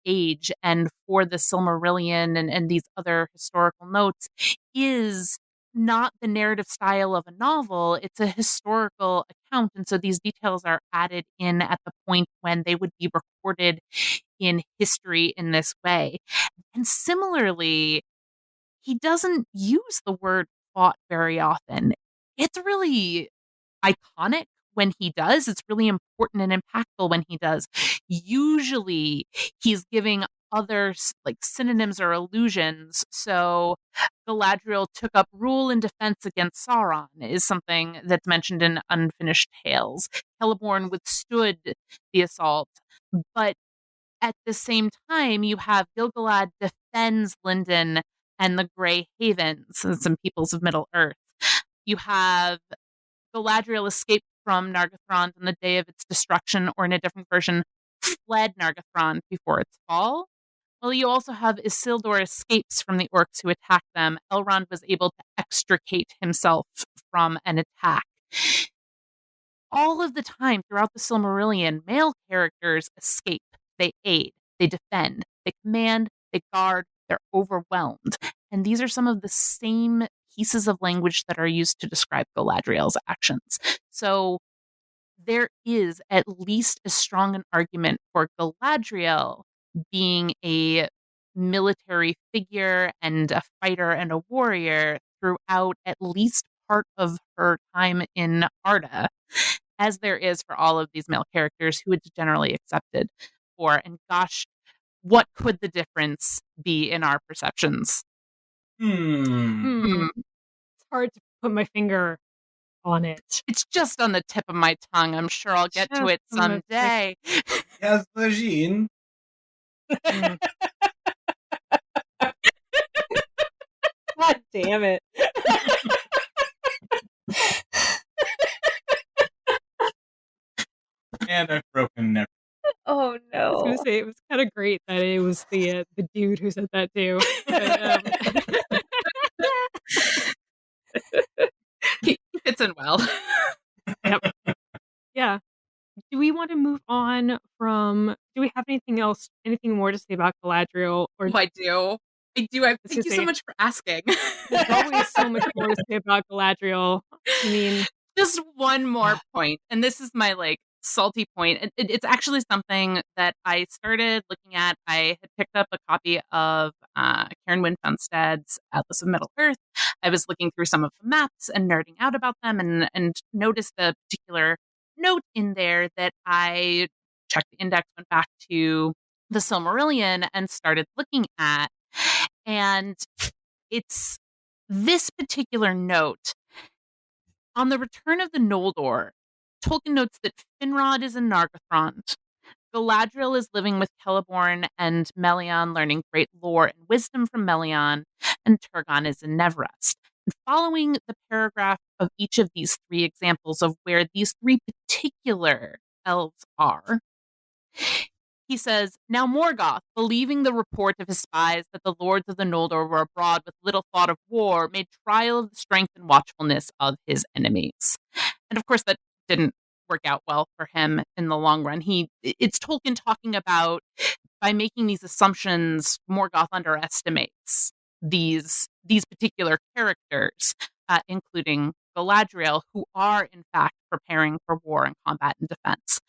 age and for the Silmarillion and these other historical notes is not the narrative style of a novel. It's a historical account. And so these details are added in at the point when they would be recorded in history in this way. And similarly, he doesn't use the word fought very often. It's really iconic when he does. It's really important and impactful when he does. Usually he's giving other like synonyms or allusions. So Galadriel took up rule and defense against Sauron is something that's mentioned in Unfinished Tales. Celeborn withstood the assault, but at the same time, you have Gil-galad defends Lindon and the Grey Havens and some peoples of Middle Earth. You have Galadriel escaped from Nargothrond on the day of its destruction, or in a different version, fled Nargothrond before its fall. Well, you also have Isildur escapes from the orcs who attacked them. Elrond was able to extricate himself from an attack. All of the time throughout the Silmarillion, male characters escape. They aid, they defend, they command, they guard, they're overwhelmed. And these are some of the same pieces of language that are used to describe Galadriel's actions. So there is at least as strong an argument for Galadriel being a military figure and a fighter and a warrior throughout at least part of her time in Arda, as there is for all of these male characters who it's generally accepted for. And gosh, what could the difference be in our perceptions?
It's hard to put my finger on it.
It's just on the tip of my tongue. I'm sure I'll get to it someday.
Yes, Jean.
God damn it.
And I've broken never.
Oh
I was
no.
gonna say it was kind of great that it was the dude who said that too. But,
He fits in well.
yeah. Do we want to move on from? Do we have anything else? Anything more to say about Galadriel? Or
I do. Thank you so much for asking.
there's always so much more to say about Galadriel. I mean,
just one more point, and this is my like salty point. It's actually something that I started looking at. I had picked up a copy of Karen Wynne Funstead's Atlas of Middle Earth. I was looking through some of the maps and nerding out about them, and noticed a particular note in there that I checked the index, went back to the Silmarillion, and started looking at, and it's this particular note. On the return of the Noldor, Tolkien notes that Finrod is in Nargothrond, Galadriel is living with Celeborn and Melian, learning great lore and wisdom from Melian, and Turgon is in Neverest. And following the paragraph of each of these three examples of where these three particular elves are, he says, now Morgoth, believing the report of his spies that the lords of the Noldor were abroad with little thought of war, made trial of the strength and watchfulness of his enemies. And of course, that didn't work out well for him in the long run. It's Tolkien talking about, by making these assumptions, Morgoth underestimates these particular characters, including Galadriel, who are in fact preparing for war and combat and defense.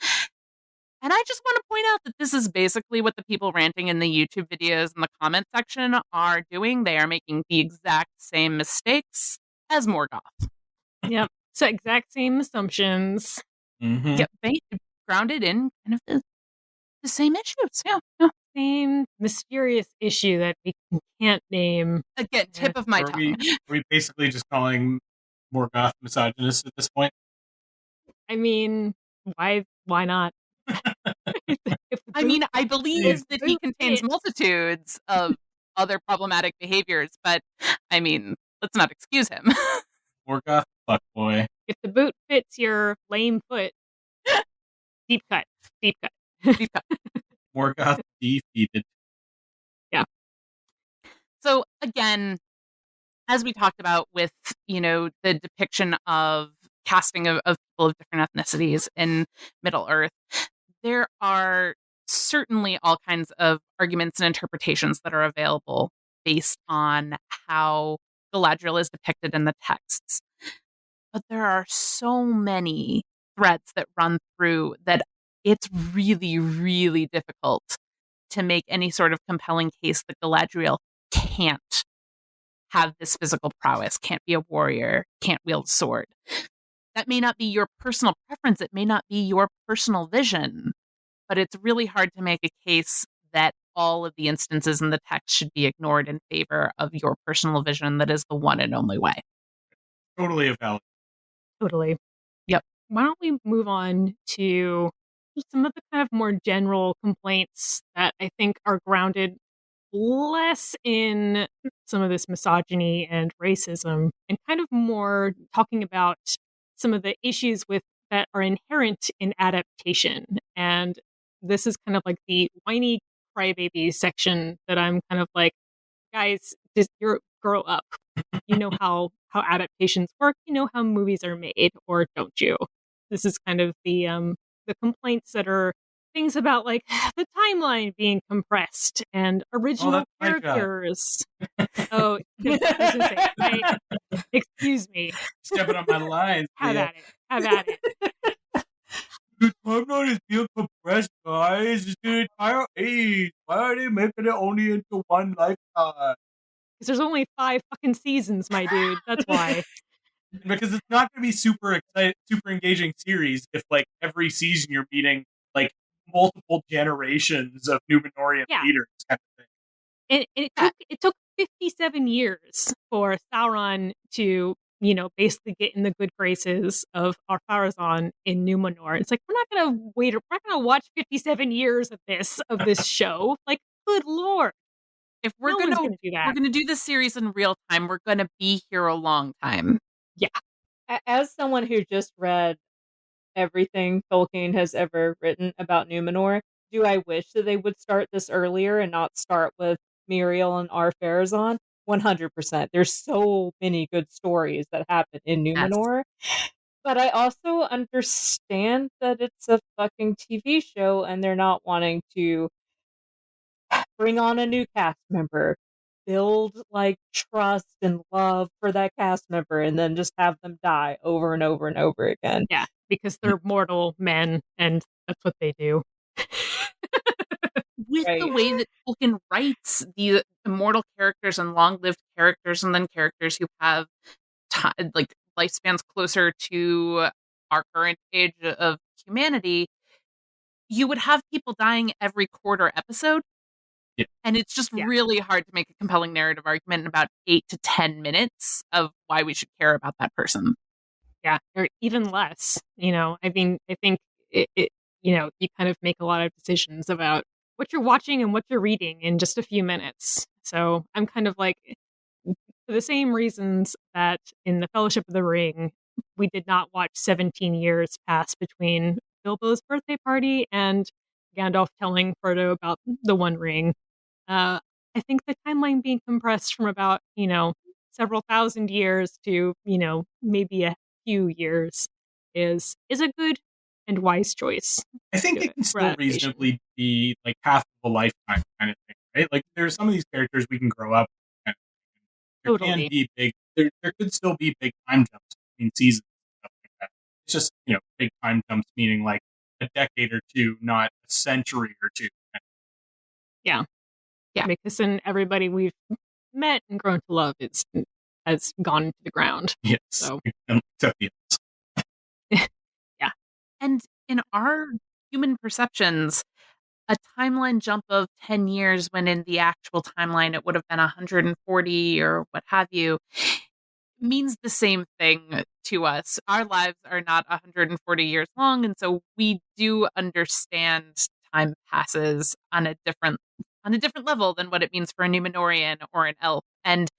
And I just want to point out that this is basically what the people ranting in the YouTube videos in the comment section are doing. They are making the exact same mistakes as Morgoth.
Yep. So exact same assumptions.
Mm-hmm.
Yep. Grounded in kind of the same issues. Yeah.
Same mysterious issue that we can't name.
Again, tip of my tongue.
Are we basically just calling Morgoth misogynist at this point?
I mean, why not?
I mean, I believe that he contains multitudes of other problematic behaviors, but I mean, let's not excuse him.
Morgoth, fuckboy.
If the boot fits your lame foot, deep cut.
Morgoth defeated.
Yeah.
So again, as we talked about with, the depiction of casting of people of different ethnicities in Middle Earth, there are certainly all kinds of arguments and interpretations that are available based on how Galadriel is depicted in the texts. But there are so many threads that run through that it's really, really difficult to make any sort of compelling case that Galadriel can't have this physical prowess, can't be a warrior, can't wield a sword. That may not be your personal preference. It may not be your personal vision, but it's really hard to make a case that all of the instances in the text should be ignored in favor of your personal vision that is the one and only way.
Totally a valid.
Totally.
Yep.
Why don't we move on to some of the kind of more general complaints that I think are grounded less in some of this misogyny and racism, and kind of more talking about some of the issues with that are inherent in adaptation. And this is kind of like the whiny crybaby section that I'm kind of like, guys, just grow up. You know how adaptations work. You know how movies are made, or don't you? This is kind of the complaints that are things about like the timeline being compressed and original characters. Oh, I was gonna say, excuse me.
Stepping on my lines.
Have at it.
The timeline is being compressed, guys. It's the entire age. Why are they making it only into one lifetime?
Because there's only 5 fucking seasons, my dude. That's why.
Because it's not going to be super engaging series if like every season you're meeting like multiple generations of Numenorian leaders, kind of thing.
And it took 57 years for Sauron to, basically get in the good graces of Ar-Pharazôn in Numenor. It's like, we're not going to watch 57 years of this show. Like, good lord.
If we're going to do this series in real time, we're going to be here a long time.
Yeah.
As someone who just read everything Tolkien has ever written about Numenor, do I wish that they would start this earlier and not start with Miriel and Ar-Pharazôn? 100%. There's so many good stories that happen in Numenor. Yes. But I also understand that it's a fucking TV show and they're not wanting to bring on a new cast member, build like trust and love for that cast member and then just have them die over and over and over again.
Yeah, because they're mortal men and that's what they do.
With the
Right.
way that Tolkien writes the immortal characters and long-lived characters, and then characters who have like lifespans closer to our current age of humanity, you would have people dying every quarter episode.
Yeah.
And it's just
Yeah.
really hard to make a compelling narrative argument in about 8 to 10 minutes of why we should care about that person.
Yeah, or even less. I mean, I think you kind of make a lot of decisions about what you're watching and what you're reading in just a few minutes. So I'm kind of like, for the same reasons that in the Fellowship of the Ring, we did not watch 17 years pass between Bilbo's birthday party and Gandalf telling Frodo about the One Ring. Uh, I think the timeline being compressed from about, several thousand years to, maybe a few years is a good and wise choice
I think
to
it can
for
still
adaptation.
reasonably be like half of a lifetime kind of thing, right? Like there's some of these characters we can grow up with. And there can
Totally.
be big, there could still be big time jumps between seasons and stuff like that. It's just, big time jumps meaning like a decade or two, not a century or two.
Yeah.
Yeah.
Because then everybody we've met and grown to love has gone to the ground.
Yes.
So
Except the
yeah.
And in our human perceptions, a timeline jump of 10 years when in the actual timeline it would have been 140 or what have you means the same thing to us. Our lives are not 140 years long, and so we do understand time passes on a different level than what it means for a Numenorian or an elf, and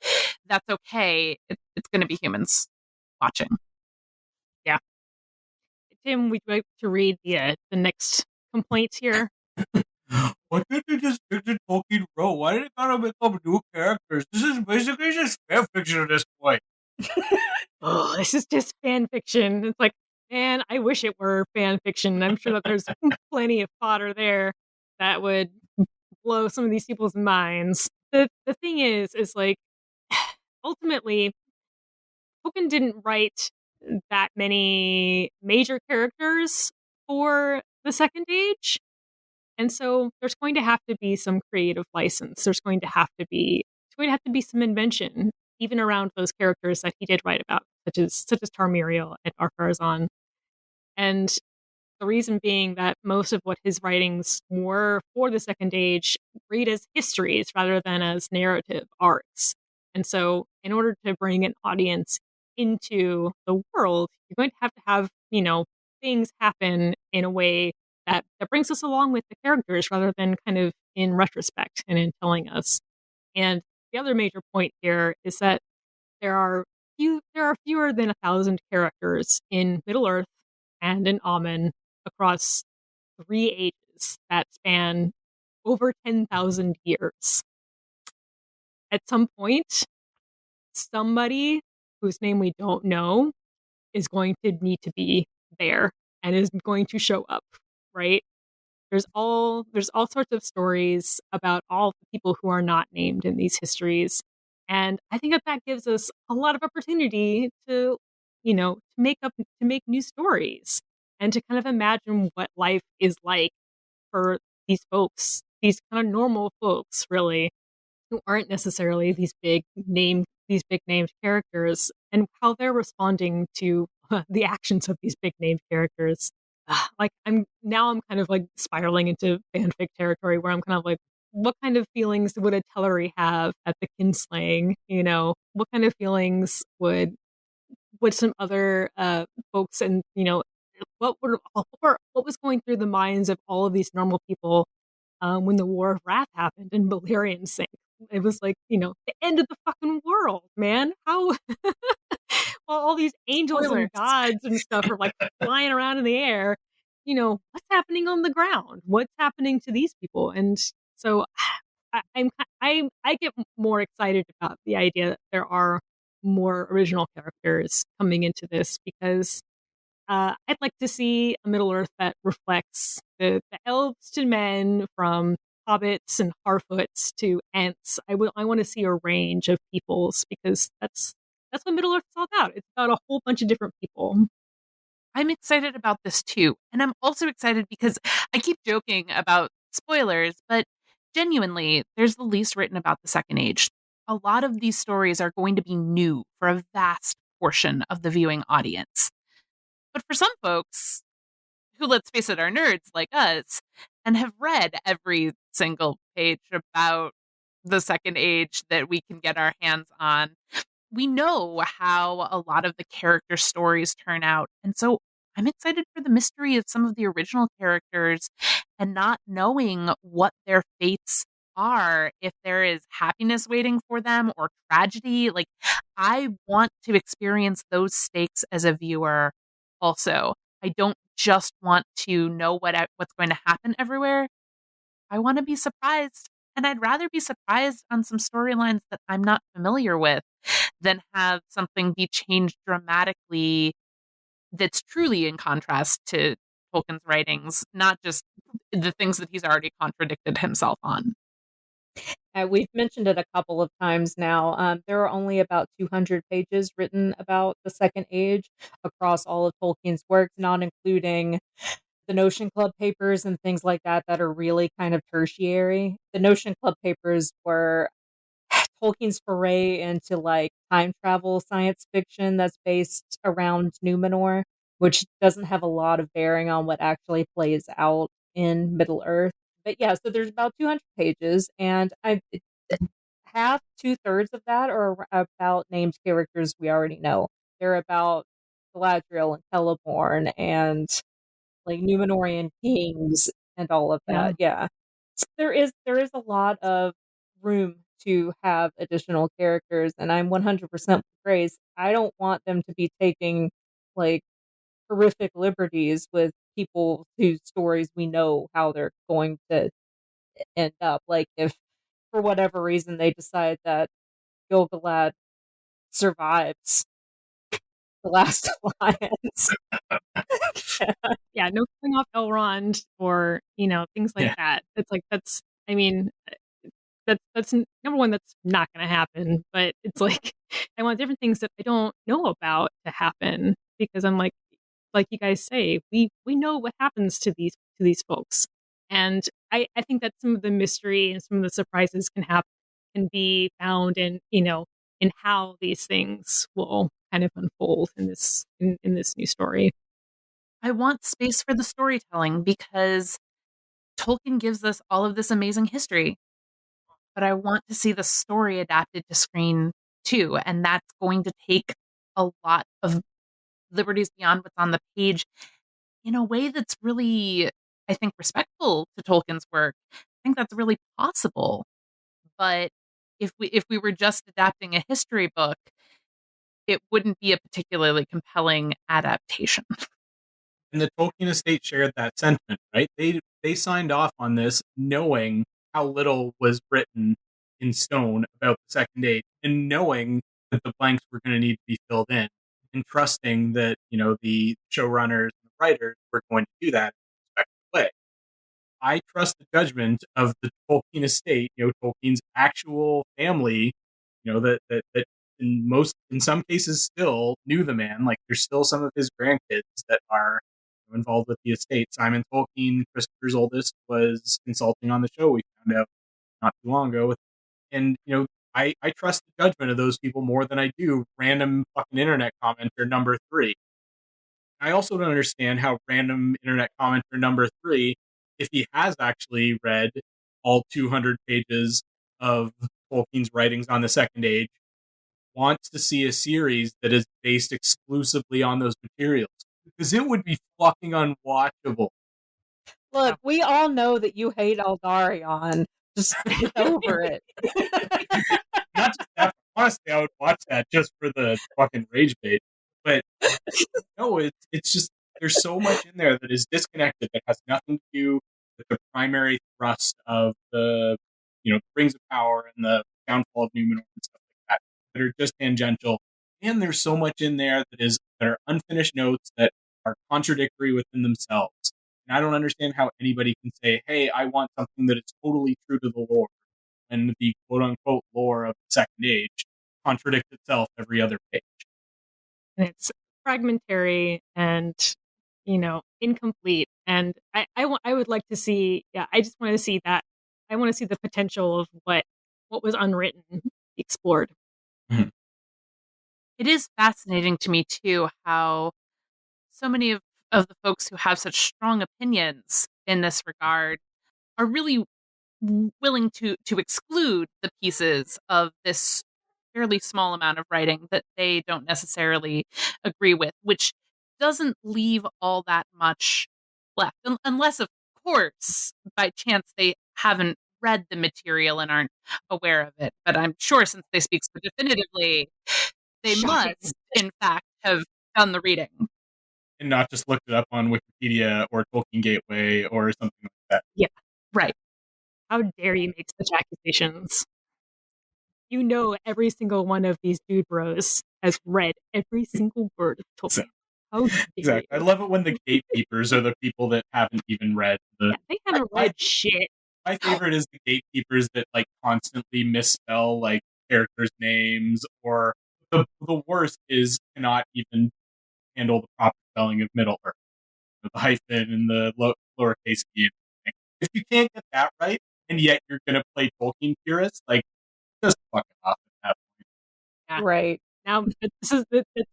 that's okay. It's going to be humans watching.
Yeah. Tim, would you like to read the next complaint here?
Why can't they just stick to Tolkien Row? Why did they gotta make up new characters? This is basically just fan fiction at this point.
Oh, this is just fan fiction. It's like, man, I wish it were fan fiction. I'm sure that there's plenty of fodder there that would blow some of these people's minds. The thing is like ultimately Tolkien didn't write that many major characters for the Second Age. And so there's going to have to be some creative license. There's going to have to be some invention, even around those characters that he did write about, such as Tarmiriel and Ar-Pharazôn. And the reason being that most of what his writings were for the Second Age read as histories rather than as narrative arcs. And so, in order to bring an audience into the world, you're going to have, things happen in a way that brings us along with the characters rather than kind of in retrospect and in telling us. And the other major point here is that there are fewer than 1,000 characters in Middle Earth and in Amen across 3 ages that span over 10,000 years. At some point, somebody whose name we don't know is going to need to be there and is going to show up, right? There's all sorts of stories about all the people who are not named in these histories. And I think that gives us a lot of opportunity to make new stories and to kind of imagine what life is like for these folks, these kind of normal folks, really, who aren't necessarily these big named characters, and how they're responding to the actions of these big named characters. Like I'm kind of like spiraling into fanfic territory where I'm kind of like, what kind of feelings would a Tellery have at the kinslaying? What kind of feelings would some other folks, and what was going through the minds of all of these normal people when the War of Wrath happened and Valyrian sank? It was like, the end of the fucking world, man. How while all these angels
Spoilers.
and gods and stuff are like flying around in the air, what's happening on the ground? What's happening to these people? And so I get more excited about the idea that there are more original characters coming into this because I'd like to see a Middle Earth that reflects the elves to men from hobbits and Harfoots to Ents. I want to see a range of peoples because that's what Middle Earth is all about. It's about a whole bunch of different people.
I'm excited about this too. And I'm also excited because I keep joking about spoilers, but genuinely, there's the least written about the Second Age. A lot of these stories are going to be new for a vast portion of the viewing audience. But for some folks, who, let's face it, are nerds like us and have read every single page about the Second Age that we can get our hands on, we know how a lot of the character stories turn out. And so I'm excited for the mystery of some of the original characters and not knowing what their fates are, if there is happiness waiting for them or tragedy. Like, I want to experience those stakes as a viewer also. I don't just want to know what's going to happen everywhere. I want to be surprised. And I'd rather be surprised on some storylines that I'm not familiar with than have something be changed dramatically that's truly in contrast to Tolkien's writings, not just the things that he's already contradicted himself on.
We've mentioned it a couple of times now. There are only about 200 pages written about the Second Age across all of Tolkien's works, not including the Notion Club papers and things like that that are really kind of tertiary. The Notion Club papers were Tolkien's foray into like time travel science fiction that's based around Numenor, which doesn't have a lot of bearing on what actually plays out in Middle Earth. But yeah, so there's about 200 pages, and half, 2/3 of that are about named characters we already know. They're about Galadriel and Celeborn and like Numenorian kings and all of
Yeah.
that. Yeah. So there is a lot of room to have additional characters, and I'm 100% with Grace. I don't want them to be taking like horrific liberties with people whose stories we know how they're going to end up. Like if for whatever reason they decide that Gil-galad survives the last alliance.
Yeah, no killing off Elrond or, things like
Yeah.
that. It's like I mean, number one, that's not gonna happen, but it's like I want different things that I don't know about to happen because I'm like you guys say, we know what happens to these folks. And I think that some of the mystery and some of the surprises can be found in how these things will kind of unfold in this new story.
I want space for the storytelling because Tolkien gives us all of this amazing history, but I want to see the story adapted to screen too. And that's going to take a lot of liberties beyond what's on the page in a way that's really, I think, respectful to Tolkien's work. I think that's really possible. But if we were just adapting a history book, it wouldn't be a particularly compelling adaptation.
And the Tolkien estate shared that sentiment, right? They signed off on this knowing how little was written in stone about the Second Age, and knowing that the blanks were going to need to be filled in, and trusting that the showrunners and the writers were going to do that in a respectful way. I trust the judgment of the Tolkien estate, Tolkien's actual family, that in some cases still knew the man. Like there's still some of his grandkids that are involved with the estate. Simon Tolkien, Christopher's oldest, was consulting on the show. We found out not too long ago, and I trust the judgment of those people more than I do random fucking internet commenter number three. I also don't understand how random internet commenter number three, if he has actually read all 200 pages of Tolkien's writings on the Second Age, wants to see a series that is based exclusively on those materials. Because it would be fucking unwatchable.
Look, we all know that you hate Aldarion. Just get over it.
Not just that, honestly, I would watch that just for the fucking rage bait. But no, it's just there's so much in there that is disconnected that has nothing to do with the primary thrust of the Rings of Power and the downfall of Numenor and stuff like that are just tangential. And there's so much in there that are unfinished notes that are contradictory within themselves. And I don't understand how anybody can say, hey, I want something that is totally true to the lore, when the quote unquote lore of the Second Age contradicts itself every other page.
And it's fragmentary and, incomplete. And I would like to see, I just want to see that. I want to see the potential of what was unwritten explored.
Mhm.
It is fascinating to me, too, how so many of the folks who have such strong opinions in this regard are really willing to exclude the pieces of this fairly small amount of writing that they don't necessarily agree with, which doesn't leave all that much left, unless, of course, by chance they haven't read the material and aren't aware of it. But I'm sure since they speak so definitively, they
Shocking.
must, in fact, have done the reading.
And not just looked it up on Wikipedia or Tolkien Gateway or something like that.
Yeah.
Right.
How dare you make such accusations? You know, every single one of these dude bros has read every single word of Tolkien. How dare
Exactly. I
you?
love it when the gatekeepers are the people that haven't even read the.
Yeah, they haven't read shit.
My favorite is the gatekeepers that like constantly misspell like characters' names, or the worst is cannot even handle the proper spelling of Middle Earth, the hyphen and the lowercase b. And if you can't get that right, and yet you're gonna play Tolkien purist, like just fuck it off at that point.
Yeah.
Right.
Now, that's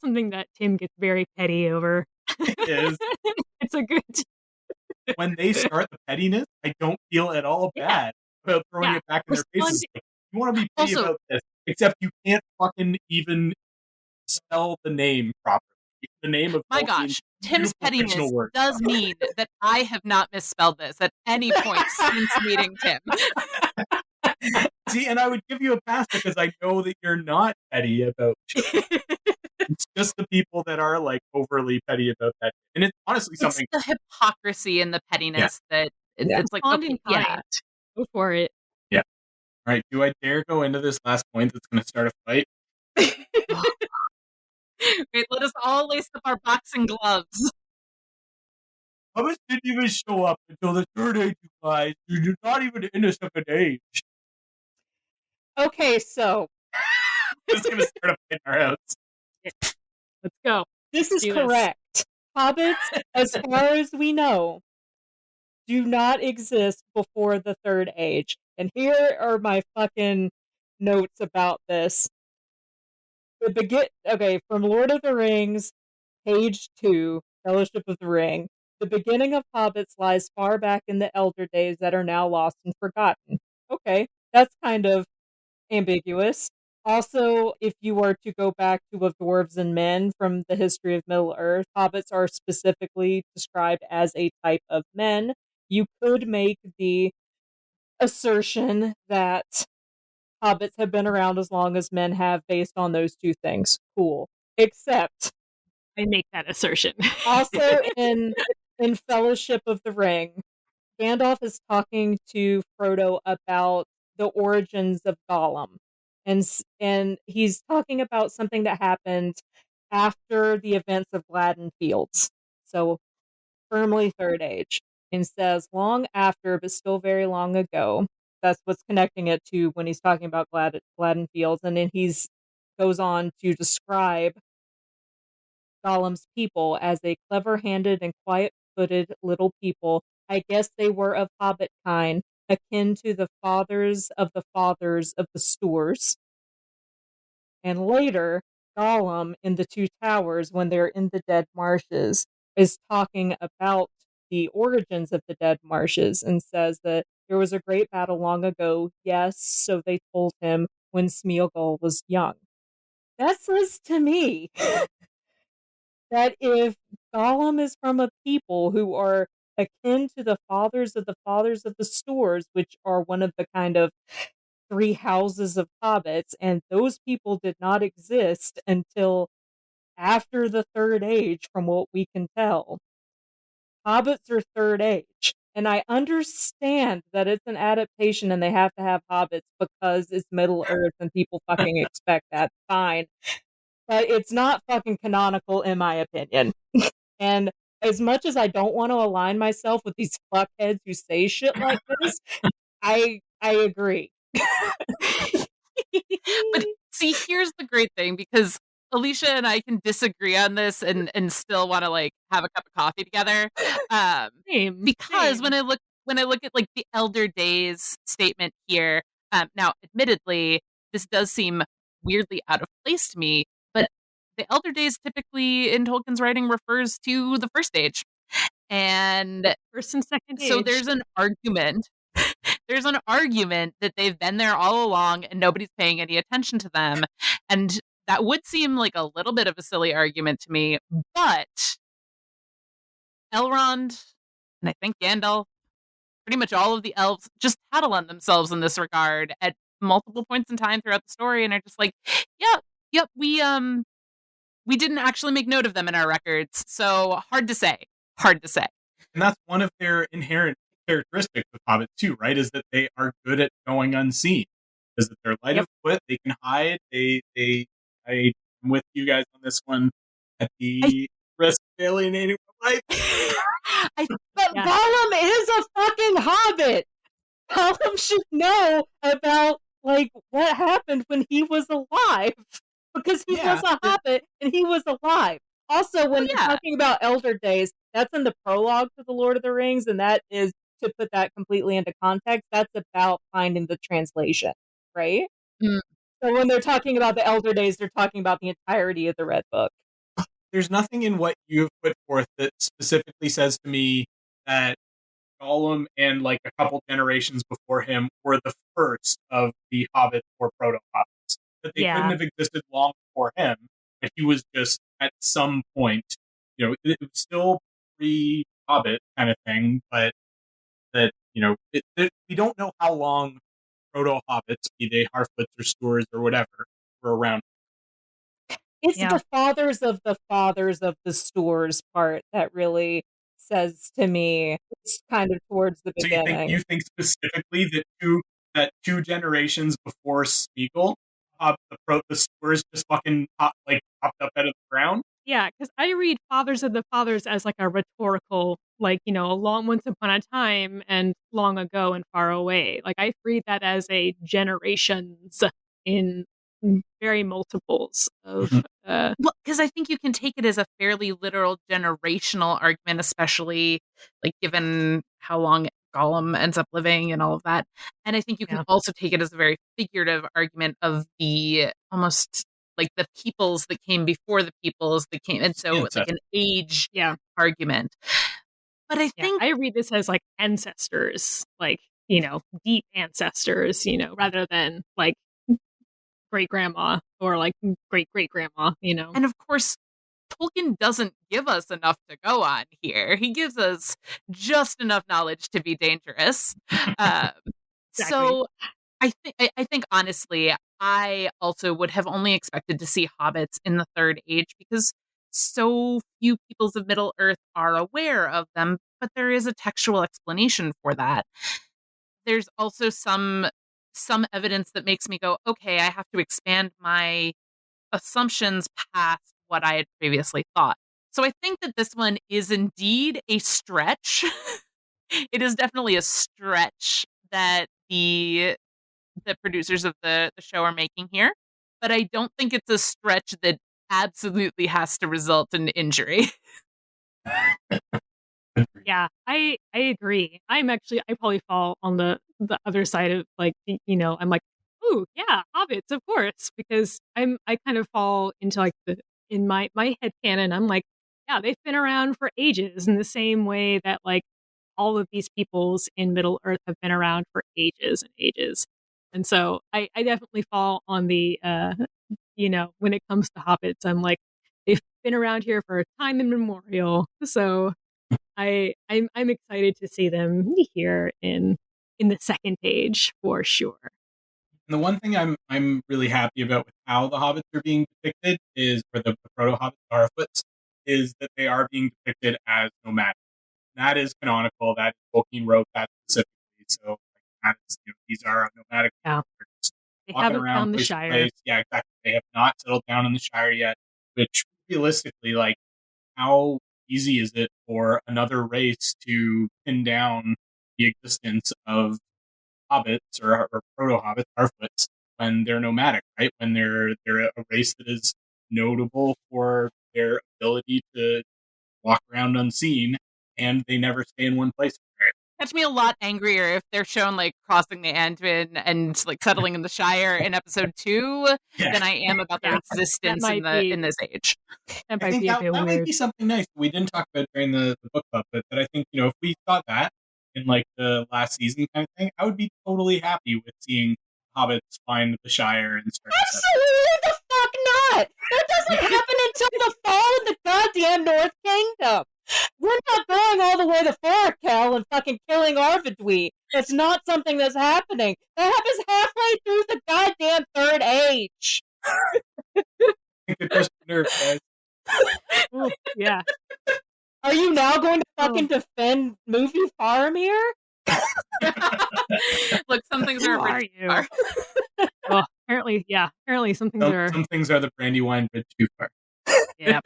something that Tim gets very petty over.
It is.
It's a good.
When they start the pettiness, I don't feel at all
Yeah.
bad about throwing
Yeah.
it back in their
Respond-
faces. Like, you want to be petty
Also-
about this, except you can't fucking even spell the name properly. The name of
My
Tolkien's
gosh, Tim's
beautiful fictional
pettiness
word.
does mean that I have not misspelled this at any point since meeting Tim.
See, and I would give you a pass because I know that you're not petty about shit. It's just the people that are like overly petty about that. And it's honestly
It's
something.
the hypocrisy and the pettiness that
Yeah.
it's like,
Respond
okay,
in
yeah.
kind. Go for it.
All right, do I dare go into this last point that's going to start a fight?
Wait, let us all lace up our boxing gloves.
Thomas didn't even show up until the third age, you guys. You're not even in the second age.
Okay, so
This is going to start a fight in our house.
Let's go.
this
Let's
is
do this.
correct. Hobbits, as far as we know, do not exist before the third age. And here are my fucking notes about this. From Lord of the Rings, page 2, Fellowship of the Ring. The beginning of Hobbits lies far back in the elder days that are now lost and forgotten. Okay, that's kind of ambiguous. Also, if you were to go back to Of Dwarves and Men from the history of Middle Earth, hobbits are specifically described as a type of men. You could make the assertion that hobbits have been around as long as men have based on those two things. Cool. Except
I make that assertion.
also in Fellowship of the Ring, Gandalf is talking to Frodo about the origins of Gollum, and he's talking about something that happened after the events of Gladden Fields. So firmly third age, and says long after, but still very long ago. That's what's connecting it to when he's talking about Gladden Fields, and then he's goes on to describe Gollum's people as a clever-handed and quiet-footed little people. I guess they were of hobbit kind, akin to the fathers of the Stoors. And later, Gollum in the Two Towers, when they're in the Dead Marshes, is talking about the origins of the Dead Marshes and says that there was a great battle long ago. Yes, so they told him when Smeagol was young. That says to me that if Gollum is from a people who are akin to the fathers of the Stoors, which are one of the kind of three houses of hobbits, and those people did not exist until after the Third Age, from what we can tell. Hobbits are Third Age. And I understand that it's an adaptation and they have to have hobbits because it's Middle Earth and people fucking expect that. Fine. But it's not fucking canonical, in my opinion. And as much as I don't want to align myself with these fuckheads who say shit like this, I agree.
But see, here's the great thing, because Alicia and I can disagree on this and still want to like have a cup of coffee together. Um, because
Same.
when I look at like the Elder Days statement here, now admittedly, this does seem weirdly out of place to me, but the Elder Days typically in Tolkien's writing refers to the First Age. And
First and second
so
age.
there's an argument that they've been there all along and nobody's paying any attention to them. And that would seem like a little bit of a silly argument to me, but Elrond and I think Gandalf, pretty much all of the elves just tattle on themselves in this regard at multiple points in time throughout the story and are just like, yep, yep, we didn't actually make note of them in our records. So hard to say. Hard to say.
And that's one of their inherent characteristics of hobbits too, right? Is that they are good at going unseen. Is that they're light of foot, they can hide. I'm with you guys on this one at the risk of alienating my life.
But Gollum is a fucking hobbit. Gollum should know about like what happened when he was alive, because he was a hobbit and he was alive. Also, when you're talking about Elder Days, that's in the prologue to the Lord of the Rings, and that is, to put that completely into context, that's about finding the translation, right?
Mm.
So when they're talking about the Elder Days, they're talking about the entirety of the Red Book.
There's nothing in what you've put forth that specifically says to me that Gollum and like a couple generations before him were the first of the hobbits or proto-hobbits. That they couldn't have existed long before him, but he was just at some point, it was still pre-hobbit kind of thing, but that, we don't know how long proto-hobbits, be they Harfoots or Stewards or whatever, were around.
It's the fathers of the Stores part that really says to me it's kind of towards the beginning.
So you think specifically that two generations before Spiegel, the Stores just fucking popped up out of the ground?
Yeah, because I read Fathers of the Fathers as like a rhetorical, like, a long once upon a time and long ago and far away. Like I read that as a generations in very multiples of
well, because I think you can take it as a fairly literal generational argument, especially like given how long Gollum ends up living and all of that. And I think you can also take it as a very figurative argument of the almost like the peoples that came before the peoples that came, and so it's like an age argument. But I think
I read this as like ancestors, like, deep ancestors, rather than like great grandma or like great great grandma,
And of course, Tolkien doesn't give us enough to go on here. He gives us just enough knowledge to be dangerous. So I think honestly, I also would have only expected to see hobbits in the Third Age because so few peoples of Middle Earth are aware of them, but there is a textual explanation for that. There's also some evidence that makes me go, okay, I have to expand my assumptions past what I had previously thought. So I think that this one is indeed a stretch. It is definitely a stretch that the producers of the show are making here, but I don't think it's a stretch that absolutely has to result in injury.
Yeah, I agree. I probably fall on the other side of like, I'm like, oh yeah, hobbits, of course, because I kind of fall into like in my head canon, I'm like, yeah, they've been around for ages in the same way that like all of these peoples in Middle Earth have been around for ages and ages. And so I definitely fall on the when it comes to hobbits, I'm like, they've been around here for time immemorial. So I'm excited to see them here in the second page for sure.
And the one thing I'm really happy about with how the hobbits are being depicted is, or the proto hobbits, Harfoots, is that they are being depicted as nomadic. That is canonical. That Tolkien wrote that specifically. So that is, these are nomadic.
Yeah. They haven't found the Shire.
Place. Yeah, exactly. They have not settled down in the Shire yet. Which realistically, like, how easy is it for another race to pin down the existence of hobbits or proto-hobbits, Harfoots, when they're nomadic, right? When they're a race that is notable for their ability to walk around unseen, and they never stay in one place.
Catch me a lot angrier if they're shown like crossing the Anduin and like settling in the Shire in episode 2
Yeah.
than I am about their
Yeah,
existence
that
in
might be-
this age.
That
I
might
think
be a
that,
bit
that might
weird.
be something nice we didn't talk about during the book club, but that I think, if we saw that in like the last season kind of thing, I would be totally happy with seeing hobbits find the Shire and start to settle.
Absolutely the fuck not! That doesn't happen until the fall of the goddamn North Kingdom. We're not going all the way to Forakel and fucking killing Arvidui. That's not something that's happening. That happens halfway through the goddamn Third Age.
It does nerve, guys.
Ooh, yeah.
Are you now going to fucking defend movie Faramir?
Look, some things
Who
are a
are
bridge too
you?
far.
Well, apparently some things are.
Some things are the Brandywine bridge too far.
Yeah.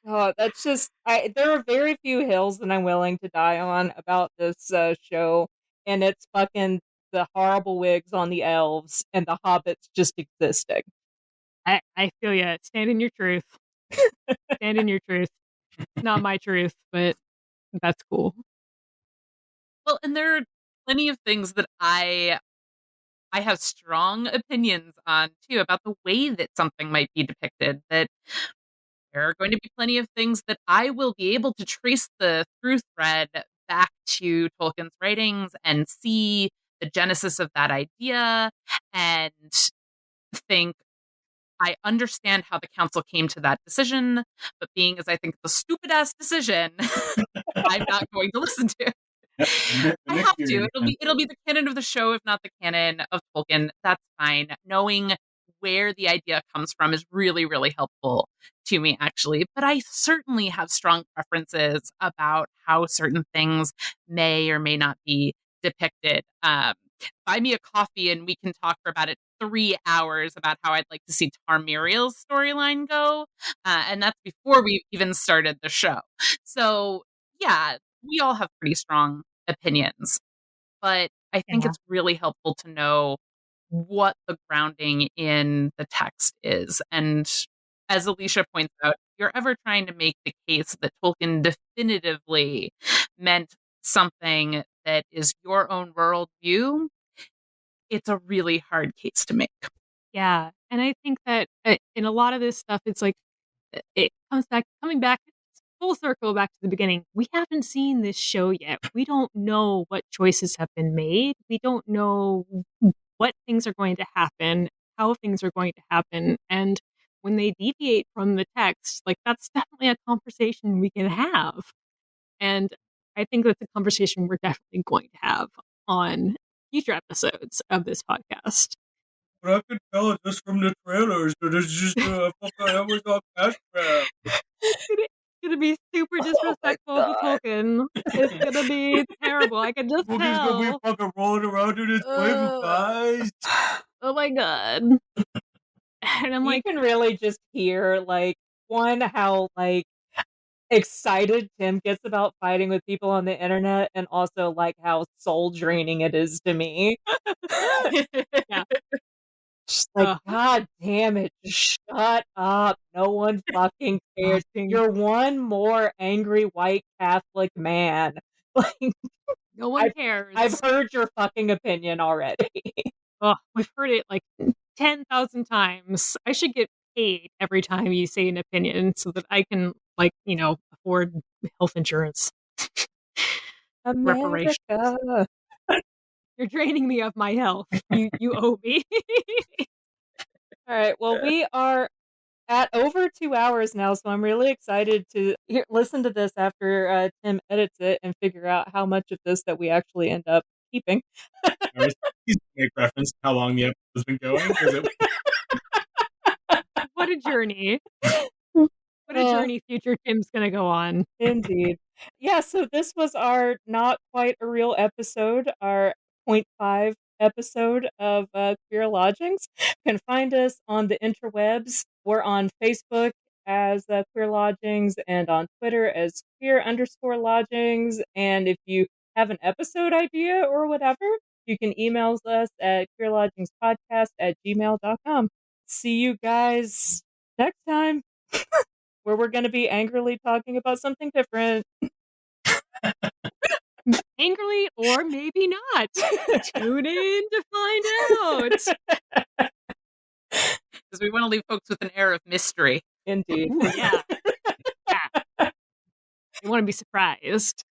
Oh, that's just there are very few hills that I'm willing to die on about this show, and it's fucking the horrible wigs on the elves and the hobbits just existing.
I feel you. Stand in your truth. Stand in your truth. Not my truth, but that's cool.
Well, and there are plenty of things that I have strong opinions on too about the way that something might be depicted. That there are going to be plenty of things that I will be able to trace the through thread back to Tolkien's writings and see the genesis of that idea and think I understand how the council came to that decision, but being as I think the stupid ass decision, I'm not going to listen to. I have to. It'll be the canon of the show, if not the canon of Tolkien. That's fine. Knowing where the idea comes from is really, really helpful to me, actually. But I certainly have strong preferences about how certain things may or may not be depicted. Buy me a coffee and we can talk for about 3 hours about how I'd like to see Tarmiriel's storyline go. And that's before we even started the show. So, yeah, we all have pretty strong opinions, but I think
Yeah.
it's really helpful to know what the grounding in the text is. And as Alicia points out, if you're ever trying to make the case that Tolkien definitively meant something that is your own worldview, it's a really hard case to make.
Yeah. And I think that in a lot of this stuff, it's like it coming back full circle back to the beginning. We haven't seen this show yet. We don't know what choices have been made. We don't know what things are going to happen, how things are going to happen. And when they deviate from the text, like that's definitely a conversation we can have. And I think that's a conversation we're definitely going to have on future episodes of this podcast.
But I could tell it just from the trailers that it's just a fucking Amazon cash grab.
It's gonna be super disrespectful to Tolkien. It's gonna be terrible. I can just
Boogie's gonna be
tell.
fucking rolling around in his grave, guys.
Oh my god. And I'm
You
like,
can really just hear like how like excited Tim gets about fighting with people on the internet, and also like how soul draining it is to me.
yeah.
Just like, God damn it, just shut up. No one fucking cares.
Fucking-
You're one more angry white Catholic man. Like,
No one cares.
I've heard your fucking opinion already.
Oh, we've heard it like 10,000 times. I should get paid every time you say an opinion so that I can, like, afford health insurance. Reparation.
America.
You're draining me of my health. You owe me.
All right. Well, we are at over 2 hours now, so I'm really excited to listen to this after Tim edits it and figure out how much of this that we actually end up keeping.
He's make reference to how long the episode's been going.
What a journey. What a journey future Tim's gonna go on.
Indeed. Yeah, so this was our not quite a real episode, our point 0.5 episode of Queer Lodgings. You can find us on the interwebs. We're on Facebook as Queer Lodgings and on Twitter as queer_lodgings. And if you have an episode idea or whatever, you can email us at queerlodgingspodcast@gmail.com. See you guys next time, where we're going to be angrily talking about something different.
Angrily or maybe not. Tune in to find out.
Because we want to leave folks with an air of mystery.
Indeed.
Ooh, yeah. Yeah. You want to be surprised.